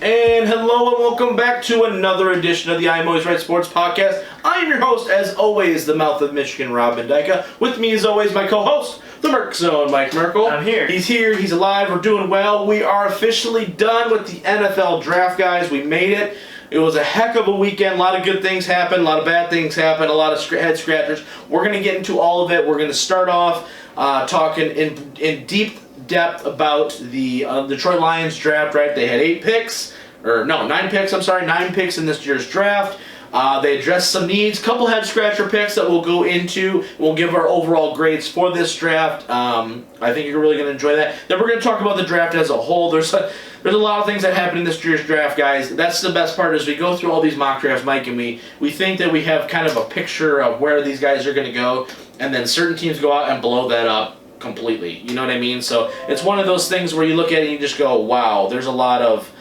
And hello and welcome back to another edition of the I'm Always Right Sports Podcast. I am your host, as always, the mouth of Michigan, Rob Bendyka. With me, as always, my co-host, the Merc Zone, Mike Merkel. I'm here. He's here, he's alive, we're doing well. We are officially done with the NFL draft, guys. We made it. It was a heck of a weekend. A lot of good things happened, a lot of bad things happened, a lot of head scratchers. We're going to get into all of it. We're going to start off talking in deep depth about the Detroit Lions draft, right? They had 9 picks, nine picks in this year's draft. They addressed some needs, couple head scratcher picks that we'll go into. We'll give our overall grades for this draft. I think you're really going to enjoy that. Then we're going to talk about the draft as a whole. There's a lot of things that happen in this year's draft, guys. That's the best part is we go through all these mock drafts, Mike, and we think that we have kind of a picture of where these guys are going to go, and then certain teams go out and blow that up completely. You know what I mean? So it's one of those things where you look at it and you just go, wow, there's a lot of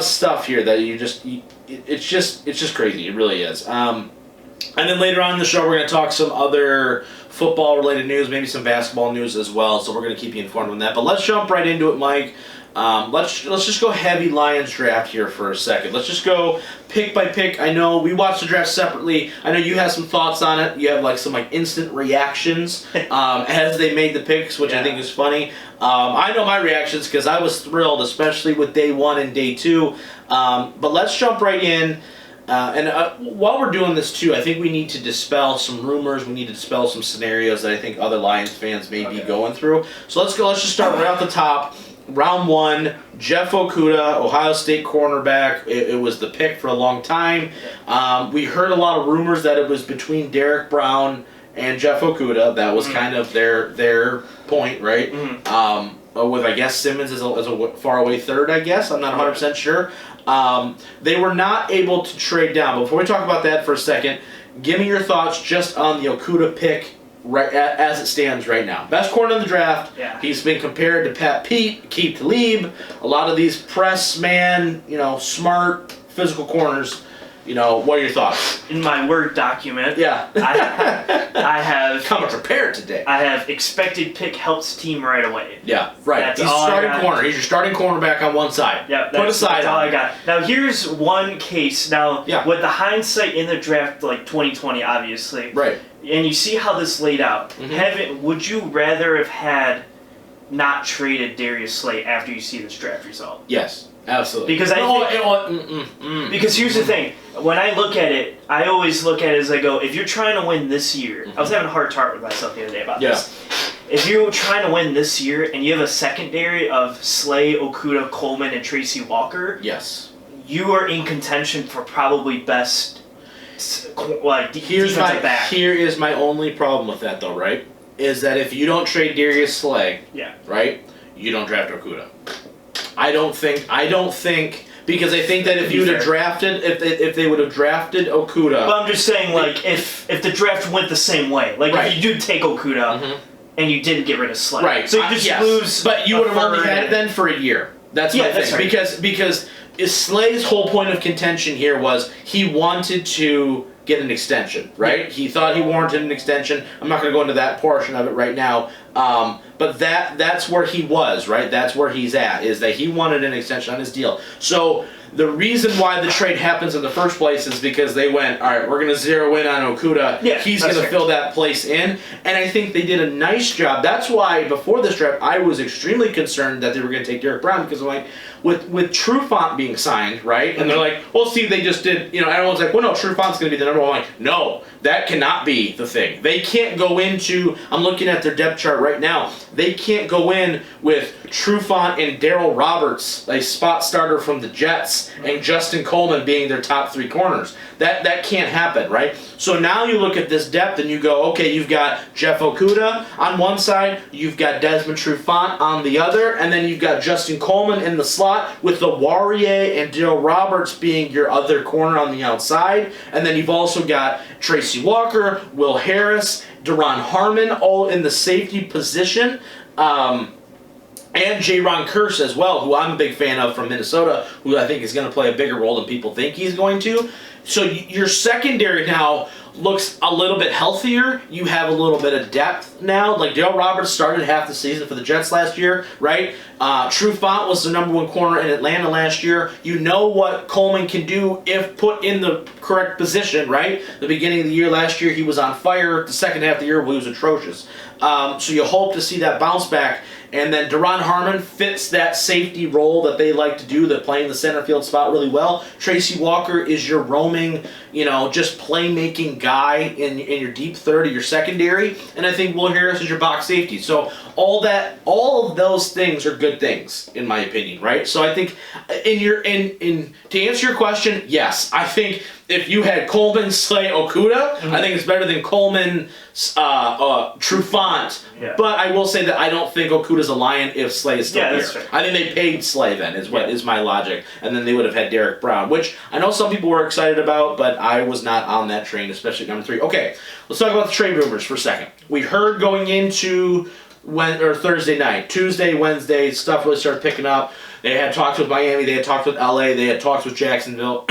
stuff here that it's just crazy. It really is. And then later on in the show, we're going to talk some other football-related news, maybe some basketball news as well. So we're going to keep you informed on that. But let's jump right into it, Mike. Let's just go heavy Lions draft here for a second. Let's just go pick by pick. I know we watched the draft separately. I know you have some thoughts on it. You have some instant reactions as they made the picks, which I think is funny. I know my reactions because I was thrilled, especially with day 1 and day 2. But let's jump right in. While we're doing this too, I think we need to dispel some rumors. We need to dispel some scenarios that I think other Lions fans may be going through. So let's go. Let's just start right off the top. Round 1, Jeff Okudah, Ohio State cornerback. It was the pick for a long time. We heard a lot of rumors that it was between Derek Brown and Jeff Okudah. That was kind of their point, right? With, I guess, Simmons as a far-away third, I guess. I'm not 100% sure. They were not able to trade down. But before we talk about that for a second, give me your thoughts just on the Okudah pick right as it stands right now. Best corner in the draft. Yeah. He's been compared to Pat Pete, Keith Talib, a lot of these press man, smart physical corners. What are your thoughts? In my Word document, I have coming prepared today. I have expected pick helps team right away. Yeah, right. That's He's starting corner. He's your starting cornerback on one side. Yeah, that's all I got. Now here's one case. Now with the hindsight in the draft, 2020, obviously. Right. And you see how this laid out. Would you rather have had not traded Darius Slay after you see this draft result? Yes, absolutely. Because because here's the thing. When I look at it, I always look at it as I go, if you're trying to win this year, I was having a hard talk with myself the other day about this. If you're trying to win this year and you have a secondary of Slay, Okudah, Coleman, and Tracy Walker, you are in contention for probably best defensive back. Here is my only problem with that, though, right? Is that if you don't trade Darius Slay, right, you don't draft Okudah. I don't think because I think that if you would have drafted, if they would have drafted Okudah. But I'm just saying, if the draft went the same way, if you do take Okudah and you didn't get rid of Slay, right? So you just lose. But you would have only had it then for a year. That's my thing. That's right. Because Slay's whole point of contention here was he wanted to get an extension, right? Yeah. He thought he warranted an extension. I'm not going to go into that portion of it right now. But that's where he was, right? That's where he's at, is that he wanted an extension on his deal. So the reason why the trade happens in the first place is because they went, all right, we're going to zero in on Okudah. Yeah, he's going to fill that place in. And I think they did a nice job. That's why before this draft, I was extremely concerned that they were going to take Derek Brown because I'm like, with Trufant being signed, right? And they're like, well, see, they just did, everyone's like, well, no, Trufant's going to be the number one. I'm like, no, that cannot be the thing. They can't go into, I'm looking at their depth chart right now, they can't go in with Trufant and Darryl Roberts, a spot starter from the Jets, and Justin Coleman being their top 3 corners. That can't happen, right? So now you look at this depth and you go, okay, you've got Jeff Okudah on one side, you've got Desmond Trufant on the other, and then you've got Justin Coleman in the slot with the Warrior and Darryl Roberts being your other corner on the outside. And then you've also got Tracy Walker, Will Harris, Deron Harmon, all in the safety position. And Jaron Kearse as well, who I'm a big fan of from Minnesota, who I think is going to play a bigger role than people think he's going to. So your secondary now, looks a little bit healthier. You have a little bit of depth now. Like Darryl Roberts started half the season for the Jets last year, right? Trufant was the number 1 corner in Atlanta last year. You know what Coleman can do if put in the correct position, right? The beginning of the year last year, he was on fire. The second half of the year, he was atrocious. So you hope to see that bounce back. And then Deron Harmon fits that safety role that they like to do, that playing the center field spot really well. Tracy Walker is your roaming, just playmaking guy in your deep third of your secondary. And I think Will Harris is your box safety. So all of those things are good things, in my opinion, right? So I think to answer your question, yes. I think if you had Coleman, Slay, Okuda, I think it's better than Coleman, Trufant. Yeah. But I will say that I don't think Okuda's a Lion if Slay is still here. That's fair. I think they paid Slay then, is my logic. And then they would have had Derek Brown, which I know some people were excited about, but I was not on that train, especially at number 3. Okay, let's talk about the trade rumors for a second. We heard going into Thursday night. Tuesday, Wednesday, stuff really started picking up. They had talks with Miami, they had talks with LA, they had talks with Jacksonville.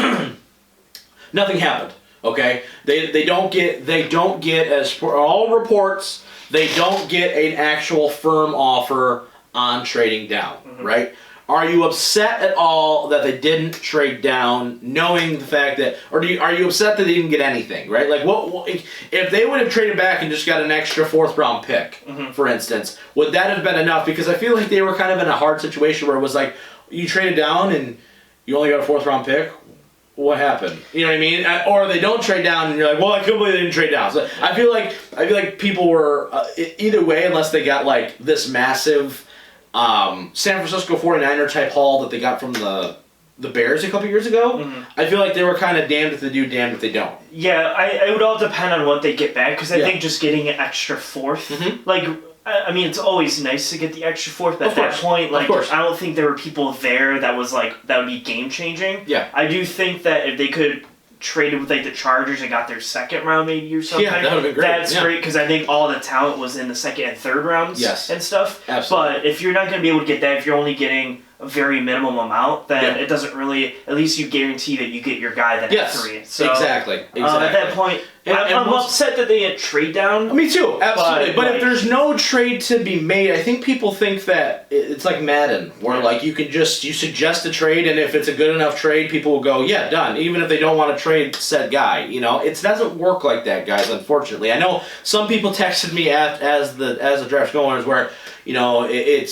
Nothing happened. Okay? They don't get, as for all reports, they don't get an actual firm offer on trading down, right? Are you upset at all that they didn't trade down, knowing the fact that, or are you upset that they didn't get anything, right? Like, what if they would have traded back and just got an extra 4th round pick, for instance, would that have been enough? Because I feel like they were kind of in a hard situation where it was like, you traded down and you only got a 4th round pick. What happened? You know what I mean? Or they don't trade down, and you're like, well, I couldn't believe they didn't trade down. So I feel like people were either way, unless they got like this massive San Francisco 49er type haul that they got from the Bears a couple years ago. I feel like they were kind of damned if they do, damned if they don't. Yeah, it would all depend on what they get back, because I think just getting an extra 4th, like, I mean, it's always nice to get the extra 4th, but at that point, like, I don't think there were people there that would be game changing. Yeah. I do think that if they could trade it with like the Chargers and got their 2nd round maybe or something, that would have been great. That's great, because I think all the talent was in the 2nd and 3rd rounds and stuff. Absolutely. But if you're not going to be able to get that, if you're only getting a very minimum amount, then it doesn't really, at least you guarantee that you get your guy that at 3. So, exactly. at that point, I'm upset that they had trade down. Me too, absolutely. But if there's no trade to be made, I think people think that it's like Madden, where like you suggest a trade, and if it's a good enough trade, people will go, yeah, done. Even if they don't want to trade said guy, it doesn't work like that, guys. Unfortunately, I know some people texted me as the draft's going, where they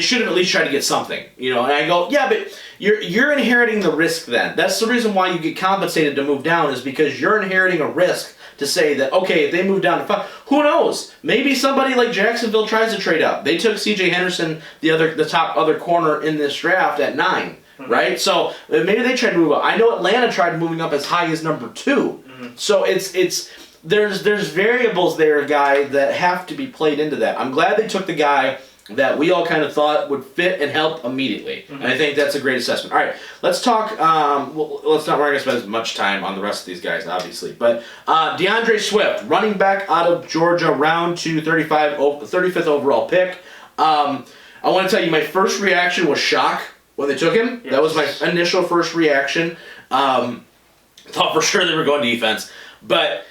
should have at least tried to get something, and I go, yeah, but you're inheriting the risk then. That's the reason why you get compensated to move down, is because you're inheriting a risk to say that, okay, if they move down to 5, who knows? Maybe somebody like Jacksonville tries to trade up. They took C.J. Henderson, the top other corner in this draft, at 9, right? So maybe they tried to move up. I know Atlanta tried moving up as high as number 2. So there's variables there, guy, that have to be played into that. I'm glad they took the guy that we all kind of thought would fit and help immediately. And I think that's a great assessment. All right, let's talk, we're not going to spend as much time on the rest of these guys, obviously. But DeAndre Swift, running back out of Georgia, round 2, 35th overall pick. I want to tell you, my first reaction was shock when they took him. Yes. That was my initial first reaction. Thought for sure they were going defense. But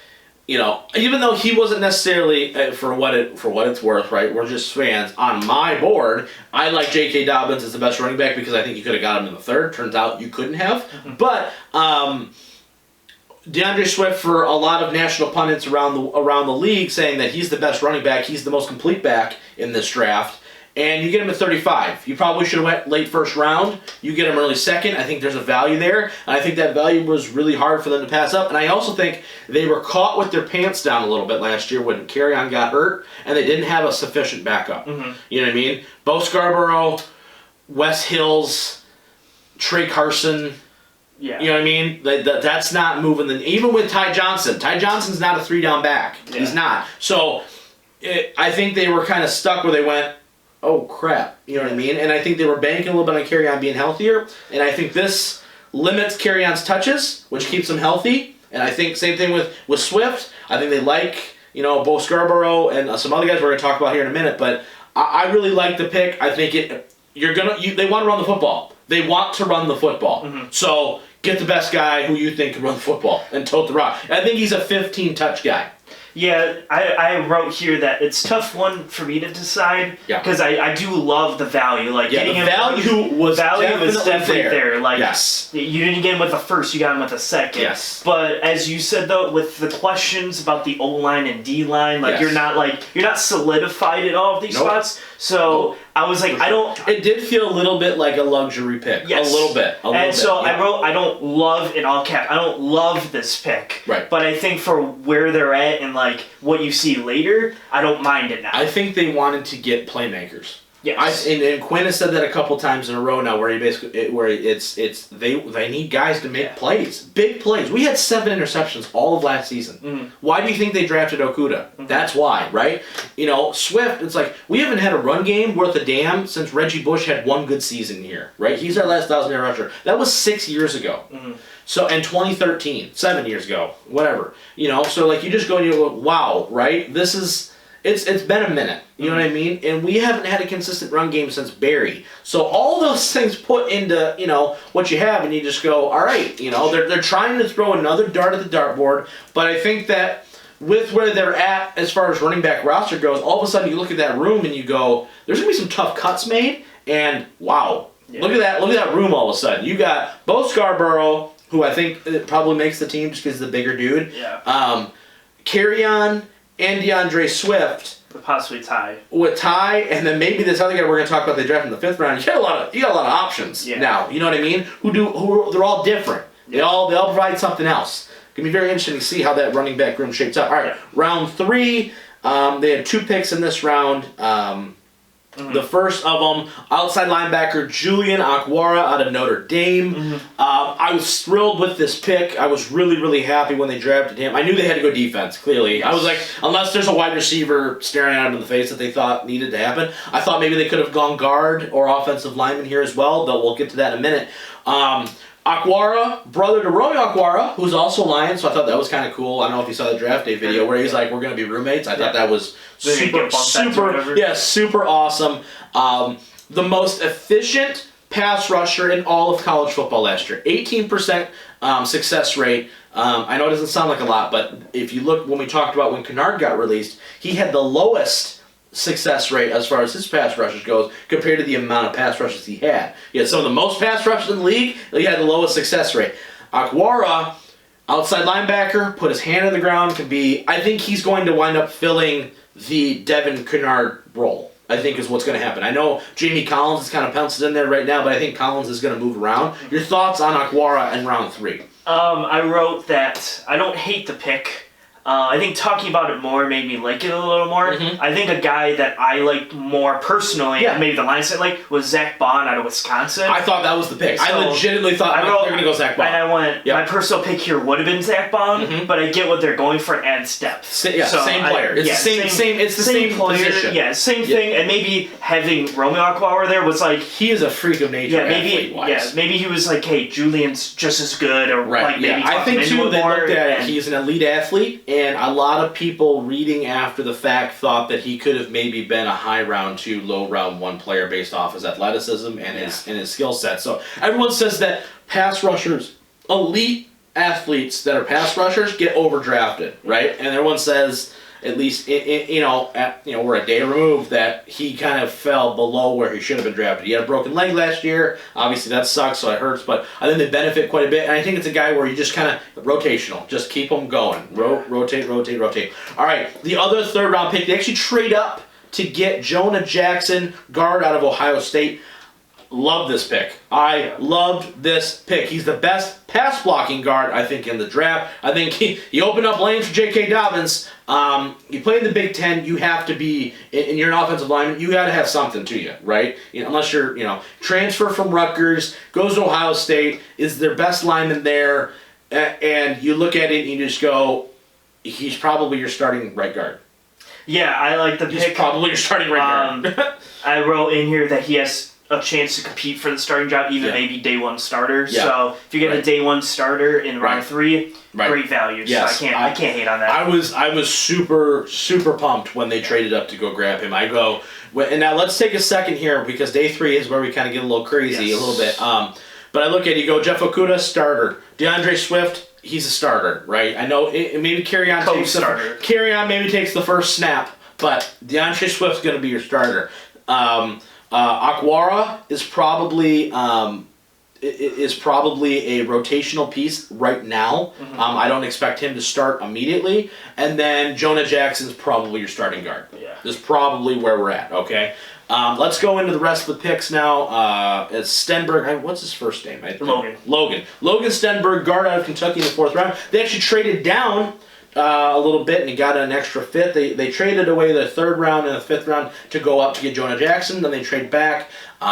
even though he wasn't necessarily, for what it's worth, right? We're just fans. On my board, I like J.K. Dobbins as the best running back, because I think you could have got him in the 3rd. Turns out you couldn't have. But DeAndre Swift, for a lot of national pundits around the league, saying that he's the best running back, he's the most complete back in this draft. And you get him at 35. You probably should have went late 1st round. You get him early 2nd. I think there's a value there. And I think that value was really hard for them to pass up. And I also think they were caught with their pants down a little bit last year when Kerryon got hurt, and they didn't have a sufficient backup. You know what I mean? Bo Scarborough, Wes Hills, Trey Carson. Yeah. You know what I mean? That's not moving. Even with Ty Johnson. Ty Johnson's not a 3-down back. Yeah. He's not. So I think they were kind of stuck where they went, oh crap, you know what I mean? And I think they were banking a little bit on Kerryon being healthier, and I think this limits Kerryon's touches, which keeps him healthy. And I think same thing with Swift. I think they like, Bo Scarborough and some other guys we're going to talk about here in a minute, but I really like the pick. I think they want to run the football. They want to run the football. So get the best guy who you think can run the football and tote the rock. I think he's a 15-touch guy. Yeah, I wrote here that it's tough one for me to decide because I do love the value. Like getting the value was definitely there. Like yes. You didn't get him with the first, you got him with the second. Yes. But as you said though, with the questions about the O-line and D-line, like you're not solidified at all of these spots. So I was like, I don't. It did feel a little bit like a luxury pick. Yes. A little bit. I wrote, I don't love, in all caps, I don't love this pick. Right. But I think for where they're at and like what you see later, I don't mind it now. I think they wanted to get playmakers. Yes. And Quinn has said that a couple times in a row now, where they need guys to make plays, big plays. We had 7 interceptions all of last season. Mm-hmm. Why do you think they drafted Okudah? Mm-hmm. That's why, right? Swift. It's like we haven't had a run game worth a damn since Reggie Bush had one good season here, right? He's our last 1,000-yard rusher. That was 6 years ago. Mm-hmm. So in 2013, 7 years ago, whatever. So like you just go and you go, wow, right? This is. It's been a minute, you know what I mean? And we haven't had a consistent run game since Barry. So all those things put into, what you have, and you just go, all right, they're trying to throw another dart at the dartboard, but I think that with where they're at as far as running back roster goes, all of a sudden you look at that room and you go, there's going to be some tough cuts made, and wow, look at that room all of a sudden. You got Bo Scarborough, who I think probably makes the team just because he's the bigger dude. Yeah. Carry-on and DeAndre Swift. Possibly Ty. With Ty, and then maybe this other guy we're going to talk about they drafted in the 5th round. You got a lot of options now. You know what I mean? They're all different. They all provide something else. It's going to be very interesting to see how that running back room shapes up. All right, round 3. They had 2 picks in this round. The first of them, outside linebacker Julian Okwara out of Notre Dame. Mm-hmm. I was thrilled with this pick. I was really, really happy when they drafted him. I knew they had to go defense, clearly. Yes. I was like, unless there's a wide receiver staring at him in the face that they thought needed to happen, I thought maybe they could have gone guard or offensive lineman here as well, though we'll get to that in a minute. Okwara, brother to Romeo Okwara, who's also Lion, so I thought that was kind of cool. I don't know if you saw the draft day video where he's like, we're going to be roommates. I thought that was super awesome. The most efficient pass rusher in all of college football last year. 18% success rate. I know it doesn't sound like a lot, but if you look when we talked about when Kennard got released, he had the lowest success rate as far as his pass rushes goes compared to the amount of pass rushes he had. He had some of the most pass rushes in the league. He had the lowest success rate. Okwara, outside linebacker, put his hand on the ground, I think he's going to wind up filling the Devin Kennard role, I think is what's going to happen. I know Jamie Collins is kind of penciled in there right now, but I think Collins is going to move around. Your thoughts on Okwara in round 3? I wrote that I don't hate the pick. I think talking about it more made me like it a little more. Mm-hmm. I think a guy that I liked more personally, maybe the line set was Zach Bond out of Wisconsin. I thought that was the pick. So I legitimately thought they're going to go Zach Bond. And I went, my personal pick here would have been Zach Bond, but I get what they're going for and adds depth. Same player. It's the same player. Position. Yeah, same thing. And maybe having Romeo Okwara there was like... He is a freak of nature athlete-wise. Maybe he was like, hey, Julian's just as good. Or maybe I think, too, they looked at it. He's an elite athlete. And a lot of people reading after the fact thought that he could have maybe been a high round 2, low round 1 player based off his athleticism and his skill set. So everyone says that pass rushers, elite athletes that are pass rushers, get overdrafted, right? And everyone says, at least we're a day removed, that he kind of fell below where he should have been drafted. He had a broken leg last year. Obviously that sucks, so it hurts, but I think they benefit quite a bit. And I think it's a guy where you just kind of rotational, just keep him going, rotate. All right, the other 3rd round pick, they actually trade up to get Jonah Jackson, guard out of Ohio State. Love this pick. I loved this pick. He's the best pass blocking guard, I think, in the draft. I think he opened up lanes for J.K. Dobbins. You play in the Big Ten, you have to be, and you're an offensive lineman, you got to have something to you, right? Unless you're, transfer from Rutgers, goes to Ohio State, is their best lineman there, and you look at it and you just go, he's probably your starting right guard. Yeah, I like the pick. He's probably your starting right guard. I wrote in here that he has a chance to compete for the starting job, even maybe day 1 starter. Yeah. So if you get a day 1 starter in round 3, great value. Yes. So I can't hate on that. I was super pumped when they traded up to go grab him. And now let's take a second here because day 3 is where we kind of get a little crazy a little bit. But I look at it, you go, Jeff Okudah, starter. DeAndre Swift, he's a starter, right? I know maybe Carry-On maybe takes the first snap, but DeAndre Swift's going to be your starter. Akwara is probably a rotational piece right now. I don't expect him to start immediately. And then Jonah Jackson's probably your starting guard. Yeah. This is probably where we're at, okay? Let's go into the rest of the picks now. It's Stenberg. What's his first name? Logan Stenberg, guard out of Kentucky in the 4th round. They actually traded down a little bit and he got an extra fifth. They traded away the 3rd round and the 5th round to go up to get Jonah Jackson. Then they trade back,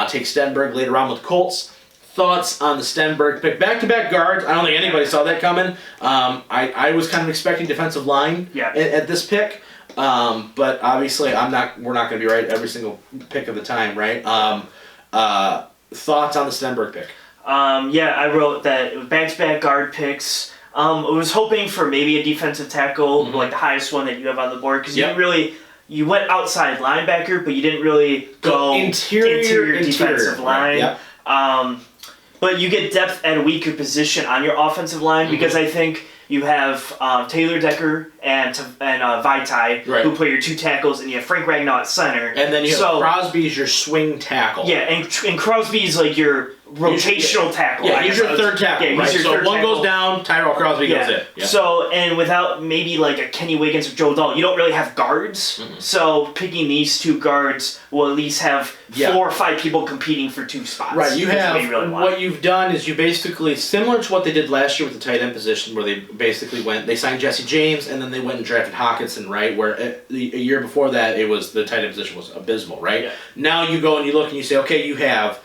take Stenberg later on with Colts. Thoughts on the Stenberg pick? Back-to-back guards. I don't think anybody saw that coming. I was kind of expecting defensive line at this pick. But obviously we're not going to be right every single pick of the time, right? Thoughts on the Stenberg pick? I wrote that it was back-to-back guard picks. I was hoping for maybe a defensive tackle, like the highest one that you have on the board, because you went outside linebacker, but you didn't really go interior defensive line. Yep. But you get depth at a weaker position on your offensive line because I think you have Taylor Decker and Vaitai, who play your 2 tackles, and you have Frank Ragnow at center. And then you have Crosby as your swing tackle. Yeah, and Crosby's like your rotational tackle. Yeah, he's your 3rd tackle. Yeah, right? So one goes down, Tyrell Crosby goes in. Yeah. So, and without maybe like a Kenny Wiggins or Joe Dahl, you don't really have guards. So picking these 2 guards will at least have 4 or 5 people competing for 2 spots. Right, you have, what you've done is you basically, similar to what they did last year with the tight end position, where they basically they signed Jesse James, and then they went and drafted Hawkinson, right? Where a year before that, the tight end position was abysmal, right? Yeah. Now you go and you look and you say, okay, you have,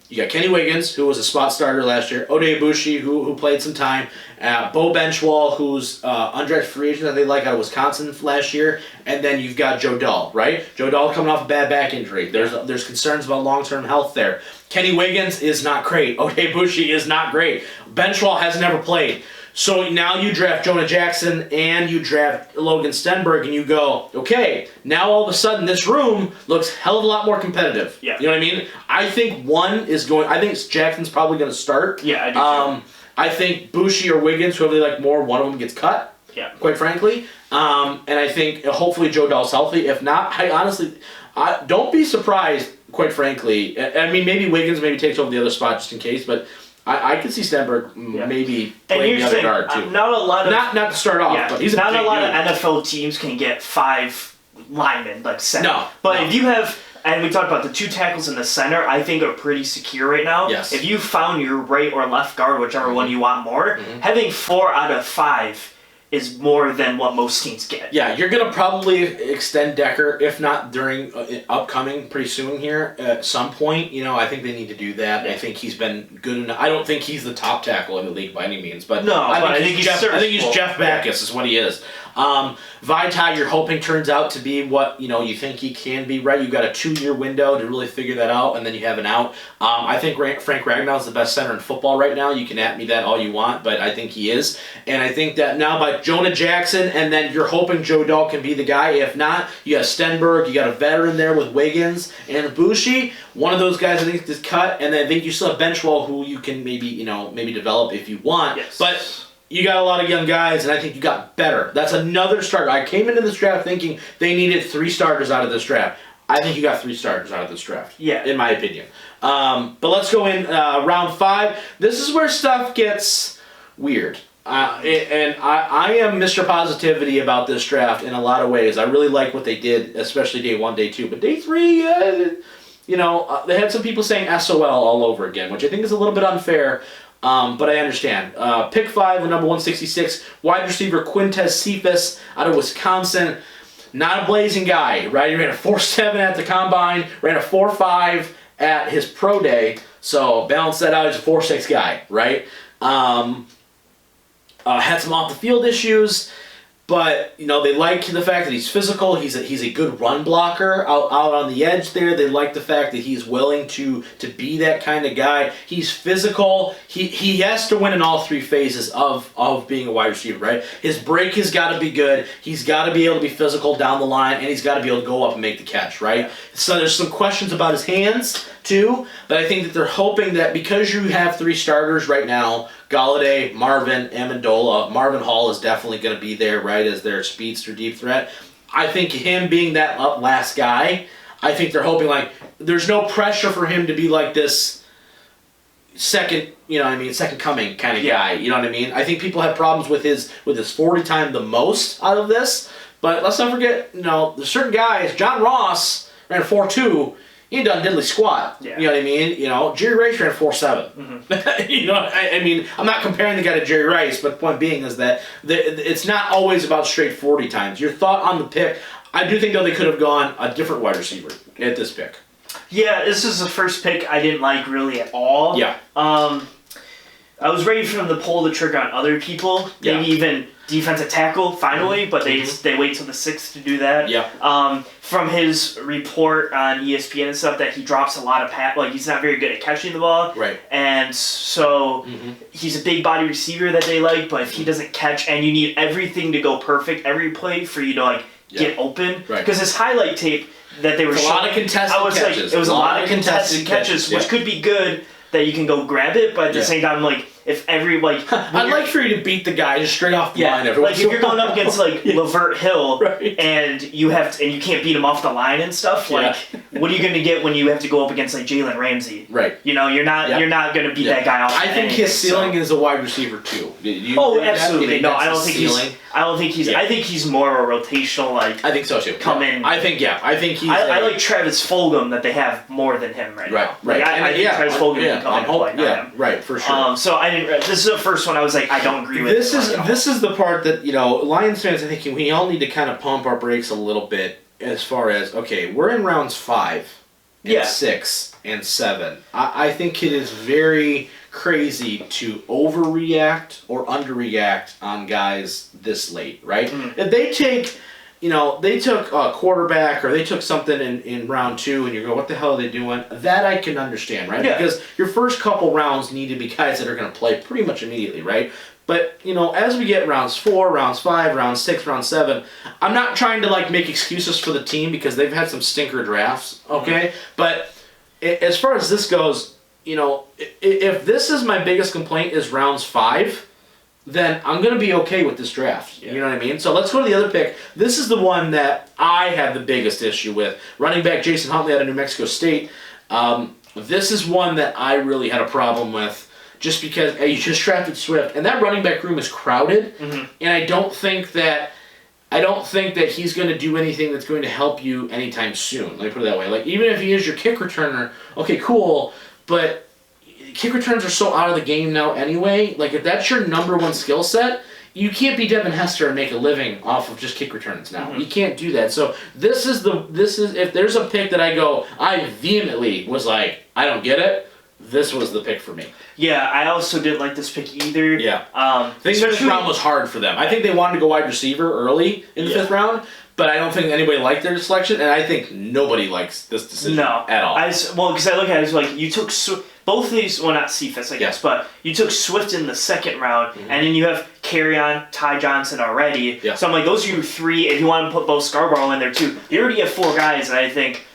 you got Kenny Wiggins, who was a spot starter last year, Ode Ibushi, who played some time, Bo Benchwall, who's undrafted free agent that they like out of Wisconsin last year, and then you've got Joe Dahl, right? Joe Dahl coming off a bad back injury. There's concerns about long-term health there. Kenny Wiggins is not great. Ode Ibushi is not great. Benchwall has never played. So now you draft Jonah Jackson and you draft Logan Stenberg and you go, okay, now all of a sudden this room looks a hell of a lot more competitive. Yeah. You know what I mean? I think I think Jackson's probably going to start. Yeah, I do too. I think Bushi or Wiggins, whoever they like more, one of them gets cut. Yeah. Quite frankly. And I think hopefully Joe Dahl's healthy. If not, I don't be surprised, quite frankly. I mean, maybe Wiggins takes over the other spot just in case, but I could see Stenberg maybe playing the other guard too. Not a lot of not to start off, but he's not a lot of NFL teams can get 5 linemen like center. No, but if you have, and we talked about the 2 tackles in the center, I think are pretty secure right now. Yes. If you found your right or left guard, whichever one you want more, having 4 out of 5 is more than what most teams get. Yeah, you're going to probably extend Decker, if not during upcoming pretty soon here at some point. I think they need to do that. I think he's been good enough. I don't think he's the top tackle in the league by any means, but I think he's Jeff Backus is what he is. Vaitai, you're hoping turns out to be what you think he can be, right? You've got a 2-year window to really figure that out, and then you have an out. I think Frank Ragnow is the best center in football right now. You can at me that all you want, but I think he is. And I think that now by Jonah Jackson, and then you're hoping Joe Dahl can be the guy. If not, you have Stenberg, you got a veteran there with Wiggins and Ibushi. One of those guys I think is cut, and then I think you still have Benchwall, who you can maybe develop if you want. Yes. But you got a lot of young guys, and I think you got better. That's another starter. I came into this draft thinking they needed 3 starters out of this draft. I think you got 3 starters out of this draft. Yeah. In my opinion. But let's go in round 5. This is where stuff gets weird. And I am Mr. Positivity about this draft in a lot of ways. I really like what they did, especially day 1, day 2. But day 3, they had some people saying SOL all over again, which I think is a little bit unfair. But I understand. Pick 5, with number 166, wide receiver Quintez Cephas out of Wisconsin. Not a blazing guy, right? He ran a 4.7 at the combine, ran a 4.5 at his pro day. So balance that out. He's a 4.6 guy, right? Had some off the field issues. But they like the fact that he's physical. He's a good run blocker out on the edge there. They like the fact that he's willing to be that kind of guy. He's physical. He has to win in all three phases of being a wide receiver, right? His break has got to be good. He's got to be able to be physical down the line, and he's got to be able to go up and make the catch, right? Yeah. So there's some questions about his hands too, but I think that they're hoping that because you have three starters right now, Galladay, Marvin, Amendola, Marvin Hall is definitely going to be there, right, as their speedster deep threat. I think him being that last guy, I think they're hoping there's no pressure for him to be like this second coming kind of guy. You know what I mean? I think people have problems with his 40 time the most out of this, but let's not forget, there's certain guys. John Ross ran a 4.2. He ain't done diddly squat. Yeah. You know what I mean? Jerry Rice ran 4.7. Mm-hmm. I mean, I'm not comparing the guy to Jerry Rice, but the point being is that it's not always about straight 40 times. Your thought on the pick, I do think, though, they could have gone a different wide receiver at this pick. Yeah, this is the first pick I didn't like really at all. Yeah. I was ready for them to pull the trigger on other people, maybe even defensive tackle finally, but they wait till the 6th to do that. Yeah. From his report on ESPN and stuff, that he drops a lot of he's not very good at catching the ball. Right. And so he's a big body receiver that they like, but if he doesn't catch, and you need everything to go perfect every play for you to get open, because his highlight tape that they were showing, a lot of contested catches. It was a lot of contested catches, which could be good that you can go grab it, but at the same time, if every I'd like for you to beat the guy just straight off the line. If you're going up against Lavert Hill, and you can't beat him off the line and stuff. What are you going to get when you have to go up against Jalen Ramsey? Right. You're not going to beat that guy off. I think his ceiling is a wide receiver too. Absolutely. No, I don't think he's. I think he's more a rotational. I think so too. Come in. I think he's. I like Travis Fulgham that they have more than him right now. Right. I think Travis Fulgham can come in and play. Yeah. Right. For sure. So I didn't. This is the first one I was I don't agree with. This is the part that Lions fans, I think we all need to kind of pump our brakes a little bit as far as we're in rounds 5, and 6, and 7. I think it is very crazy to overreact or underreact on guys this late, right? If they take. They took a quarterback or they took something in round 2 and you go, what the hell are they doing? That I can understand, right? Yeah. Because your first couple rounds need to be guys that are going to play pretty much immediately, right? But, as we get rounds 4, rounds 5, rounds 6, round 7, I'm not trying to make excuses for the team because they've had some stinker drafts, okay? But as far as this goes, if this is my biggest complaint is rounds 5, then I'm going to be okay with this draft. You know what I mean? So let's go to the other pick. This is the one that I have the biggest issue with. Running back Jason Huntley out of New Mexico State. This is one that I really had a problem with just because you just drafted Swift. And that running back room is crowded. And I don't think that he's going to do anything that's going to help you anytime soon. Let me put it that way. Even if he is your kick returner, okay, cool. But kick returns are so out of the game now anyway. If that's your number one skill set, you can't be Devin Hester and make a living off of just kick returns now. You can't do that. So this is if there's a pick that I vehemently was I don't get it, this was the pick for me. Yeah, I also didn't like this pick either. Yeah. I think this round was hard for them. I think they wanted to go wide receiver early in the 5th round, but I don't think anybody liked their selection, and I think nobody likes this decision at all. Because I look at it as you took both of these, well, not Cephas, I guess, but you took Swift in the 2nd round, and then you have Carrion, Ty Johnson already. Yeah. So I'm those are your 3, if you want to put both Scarborough in there too. You already have 4 guys that I think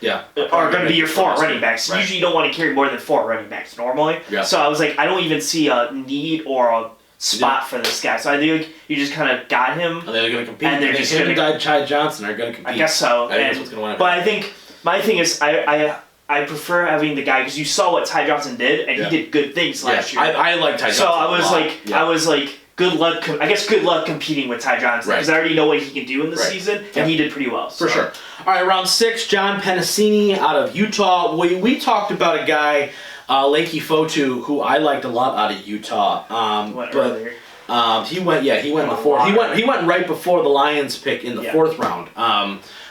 are going to be your 4 running backs. Right. Usually you don't want to carry more than 4 running backs normally. Yeah. So I was I don't even see a need or a spot for this guy. So I think you just kind of got him. And they're going to compete. And they're just going to Ty Johnson are going to compete. I guess so. I think that's what's going to win. But I think my thing is I prefer having the guy because you saw what Ty Johnson did and he did good things last year. I like Ty Johnson. So I was good luck. I guess good luck competing with Ty Johnson because I already know what he can do in the season and he did pretty well. For sure. All right, round 6, John Pennicini out of Utah. We talked about a guy, Lakey Fotu, who I liked a lot out of Utah. He went in the fourth. He went right before the Lions pick in the fourth round.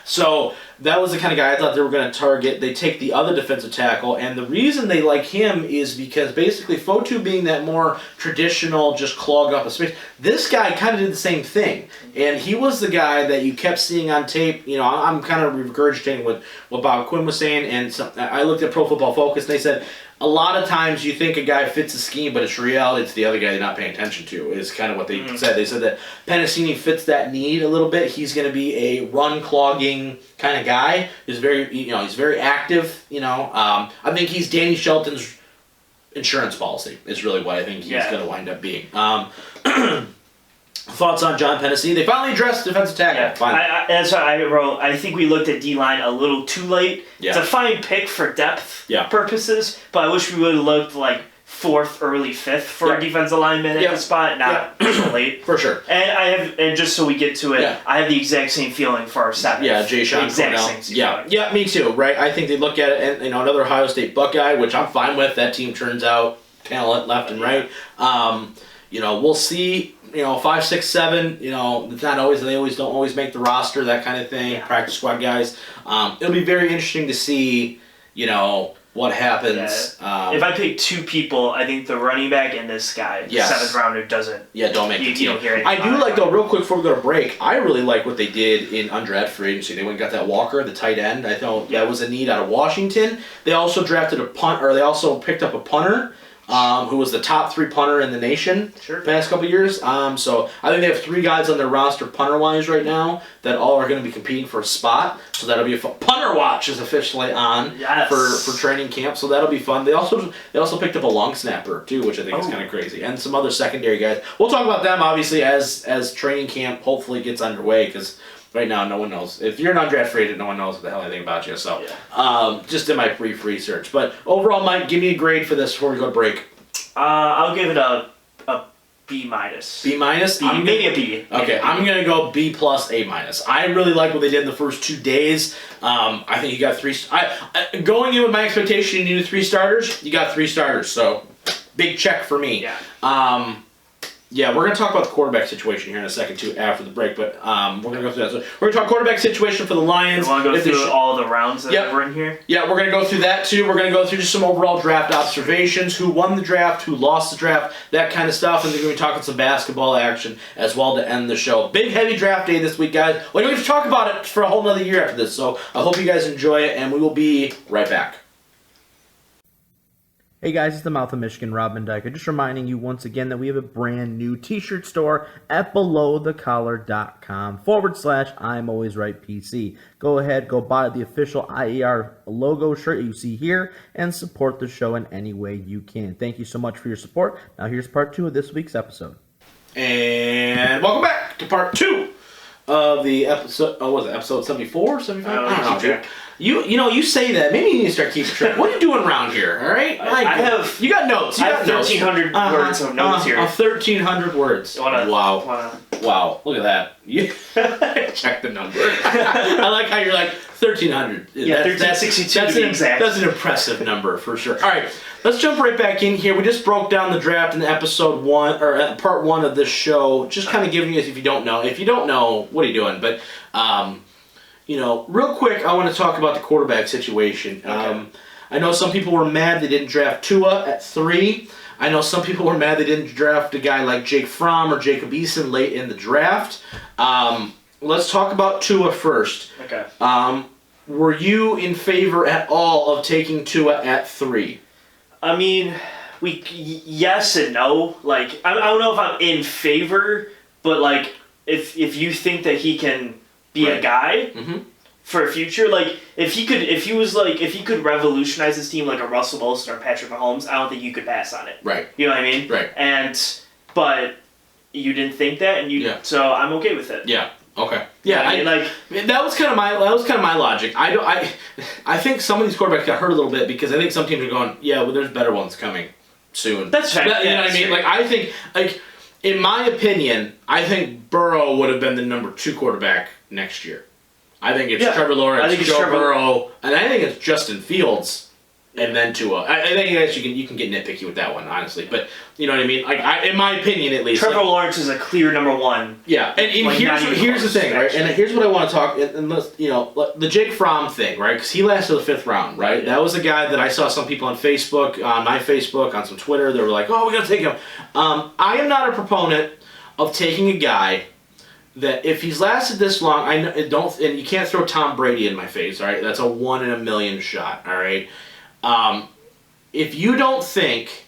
So that was the kind of guy I thought they were going to target. They take the other defensive tackle, and the reason they like him is because basically Fotu being that more traditional, just clog up a space, this guy kind of did the same thing. And he was the guy that you kept seeing on tape. You know, I'm kind of regurgitating what Bob Quinn was saying, and I looked at Pro Football Focus, and they said, a lot of times you think a guy fits the scheme, but it's reality. It's the other guy you're not paying attention to, is kind of what they said. They said that Penasini fits that need a little bit. He's going to be a run-clogging kind of guy. He's very active, I think he's Danny Shelton's insurance policy is really what I think he's going to wind up being. Thoughts on John Penasini? They finally addressed defensive tackle. Yeah. That's what I wrote. I think we looked at D-line a little too late. Yeah. It's a fine pick for depth purposes, but I wish we would have looked like 4th, early 5th for a defensive lineman at the spot, not late. For sure. And just so we get to it, I have the exact same feeling for our 7th. Yeah, Jay Sean Cornell. Yeah, me too, right? I think they look at it, and another Ohio State Buckeye, which I'm fine with. That team turns out talent left and right. We'll see. 5, 6, 7. It's not always. They don't always make the roster. That kind of thing. Yeah. Practice squad guys. It'll be very interesting to see. What happens. Yeah. If I pick 2 people, I think the running back and this guy, the 7th rounder, doesn't. Yeah, don't make the team. Don't hear I do like though. Real quick before we go to break, I really like what they did in undrafted free agency. They went and got that Walker, the tight end. I thought that was a need out of Washington. They also drafted they also picked up a punter. Who was the top 3 punter in the nation past couple years. So I think they have 3 guys on their roster punter-wise right now that all are going to be competing for a spot. So that'll be a fun. Punter Watch is officially on for training camp, so that'll be fun. They also picked up a long snapper too, which I think is kind of crazy, and some other secondary guys. We'll talk about them obviously as training camp hopefully gets underway, because right now, no one knows. If you're an undrafted free agent, no one knows what the hell anything about you. So, just in my brief research. But overall, Mike, give me a grade for this before we go to break. I'll give it a B minus. B minus? Maybe a B. Okay, I'm going to go B plus A minus. I really like what they did in the first 2 days. I think you got 3. Going in with my expectation, you needed 3 starters. You got 3 starters, so big check for me. Yeah. We're going to talk about the quarterback situation here in a second, too, after the break, but we're going to go through that. So we're going to talk quarterback situation for the Lions. You want to go through all the rounds that were in here? Yeah, we're going to go through that, too. We're going to go through just some overall draft observations, who won the draft, who lost the draft, that kind of stuff, and then we're going to be talking some basketball action as well to end the show. Big, heavy draft day this week, guys. We don't have to talk about it for a whole nother year after this, so I hope you guys enjoy it, and we will be right back. Hey guys, it's the Mouth of Michigan, Rob Mendyker, just reminding you once again that we have a brand new t-shirt store at belowthecollar.com/I'm Always Right PC. Go ahead, go buy the official IER logo shirt you see here and support the show in any way you can. Thank you so much for your support. Now here's part 2 of this week's episode. And welcome back to part 2 of the episode. Oh, was it episode 74, 75? I don't know. You say that. Maybe you need to start keeping track. What are you doing around here? All right. You got notes. I have 1,300 words of notes here. 1,300 words. Wow. Look at that. You check the number. I like how you're like 1,300. Yeah, 1,362 to be exact. That's an impressive number for sure. All right. Let's jump right back in here. We just broke down the draft in episode 1 or part 1 of this show. Just kind of giving you, if you don't know. If you don't know, what are you doing? But real quick, I want to talk about the quarterback situation. Okay. I know some people were mad they didn't draft Tua at 3. I know some people were mad they didn't draft a guy like Jake Fromm or Jacob Eason late in the draft. Let's talk about Tua first. Okay. Were you in favor at all of taking Tua at 3? I mean, yes and no. Like, I don't know if I'm in favor, but like, if you think that he can be a guy for a future, like if he could revolutionize this team like a Russell Wilson or Patrick Mahomes, I don't think you could pass on it. Right. You know what I mean? Right. But you didn't think that, so I'm okay with it. Yeah. Okay. Yeah. That was kind of my logic. I think some of these quarterbacks got hurt a little bit because I think some teams are going, there's better ones coming soon. That's fair. You know what I mean? Like I think in my opinion, I think Burrow would have been the number 2 quarterback next year. I think it's Trevor Lawrence, Joe Burrow, and I think it's Justin Fields and then Tua. I think you can get nitpicky with that one, honestly. But you know what I mean? Like, in my opinion, at least, Trevor Lawrence is a clear number one. Yeah, and Like, here's the thing, right? And here's what I want to talk. And the Jake Fromm thing, right? Because he lasted the 5th round, right? That was a guy that I saw some people on Facebook, on my Facebook, on some Twitter. They were like, "Oh, we gotta take him." I am not a proponent of taking a guy that if he's lasted this long, and you can't throw Tom Brady in my face, all right? That's a 1 in a million shot, all right? If you don't think,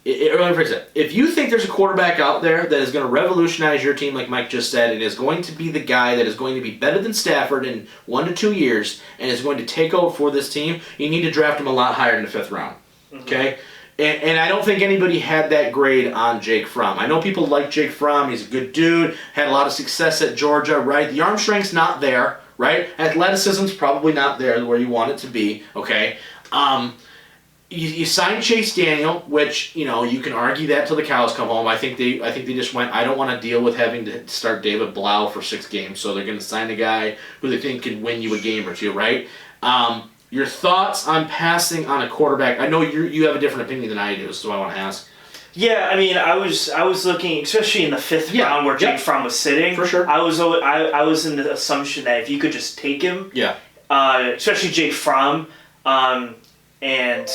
if you think there's a quarterback out there that is going to revolutionize your team, like Mike just said, and is going to be the guy that is going to be better than Stafford in 1 to 2 years, and is going to take over for this team, you need to draft him a lot higher in the 5th round, okay? And I don't think anybody had that grade on Jake Fromm. I know people like Jake Fromm. He's a good dude. Had a lot of success at Georgia, right? The arm strength's not there, right? Athleticism's probably not there where you want it to be, okay? You signed Chase Daniel, which, you can argue that till the cows come home. I think they just went, I don't want to deal with having to start David Blau for 6 games, so they're going to sign a guy who they think can win you a game or two, right? Your thoughts on passing on a quarterback? I know you have a different opinion than I do, so I want to ask. Yeah, I mean, I was looking, especially in the 5th round where Jake Fromm was sitting. For sure. I was in the assumption that if you could just take him, especially Jake Fromm, and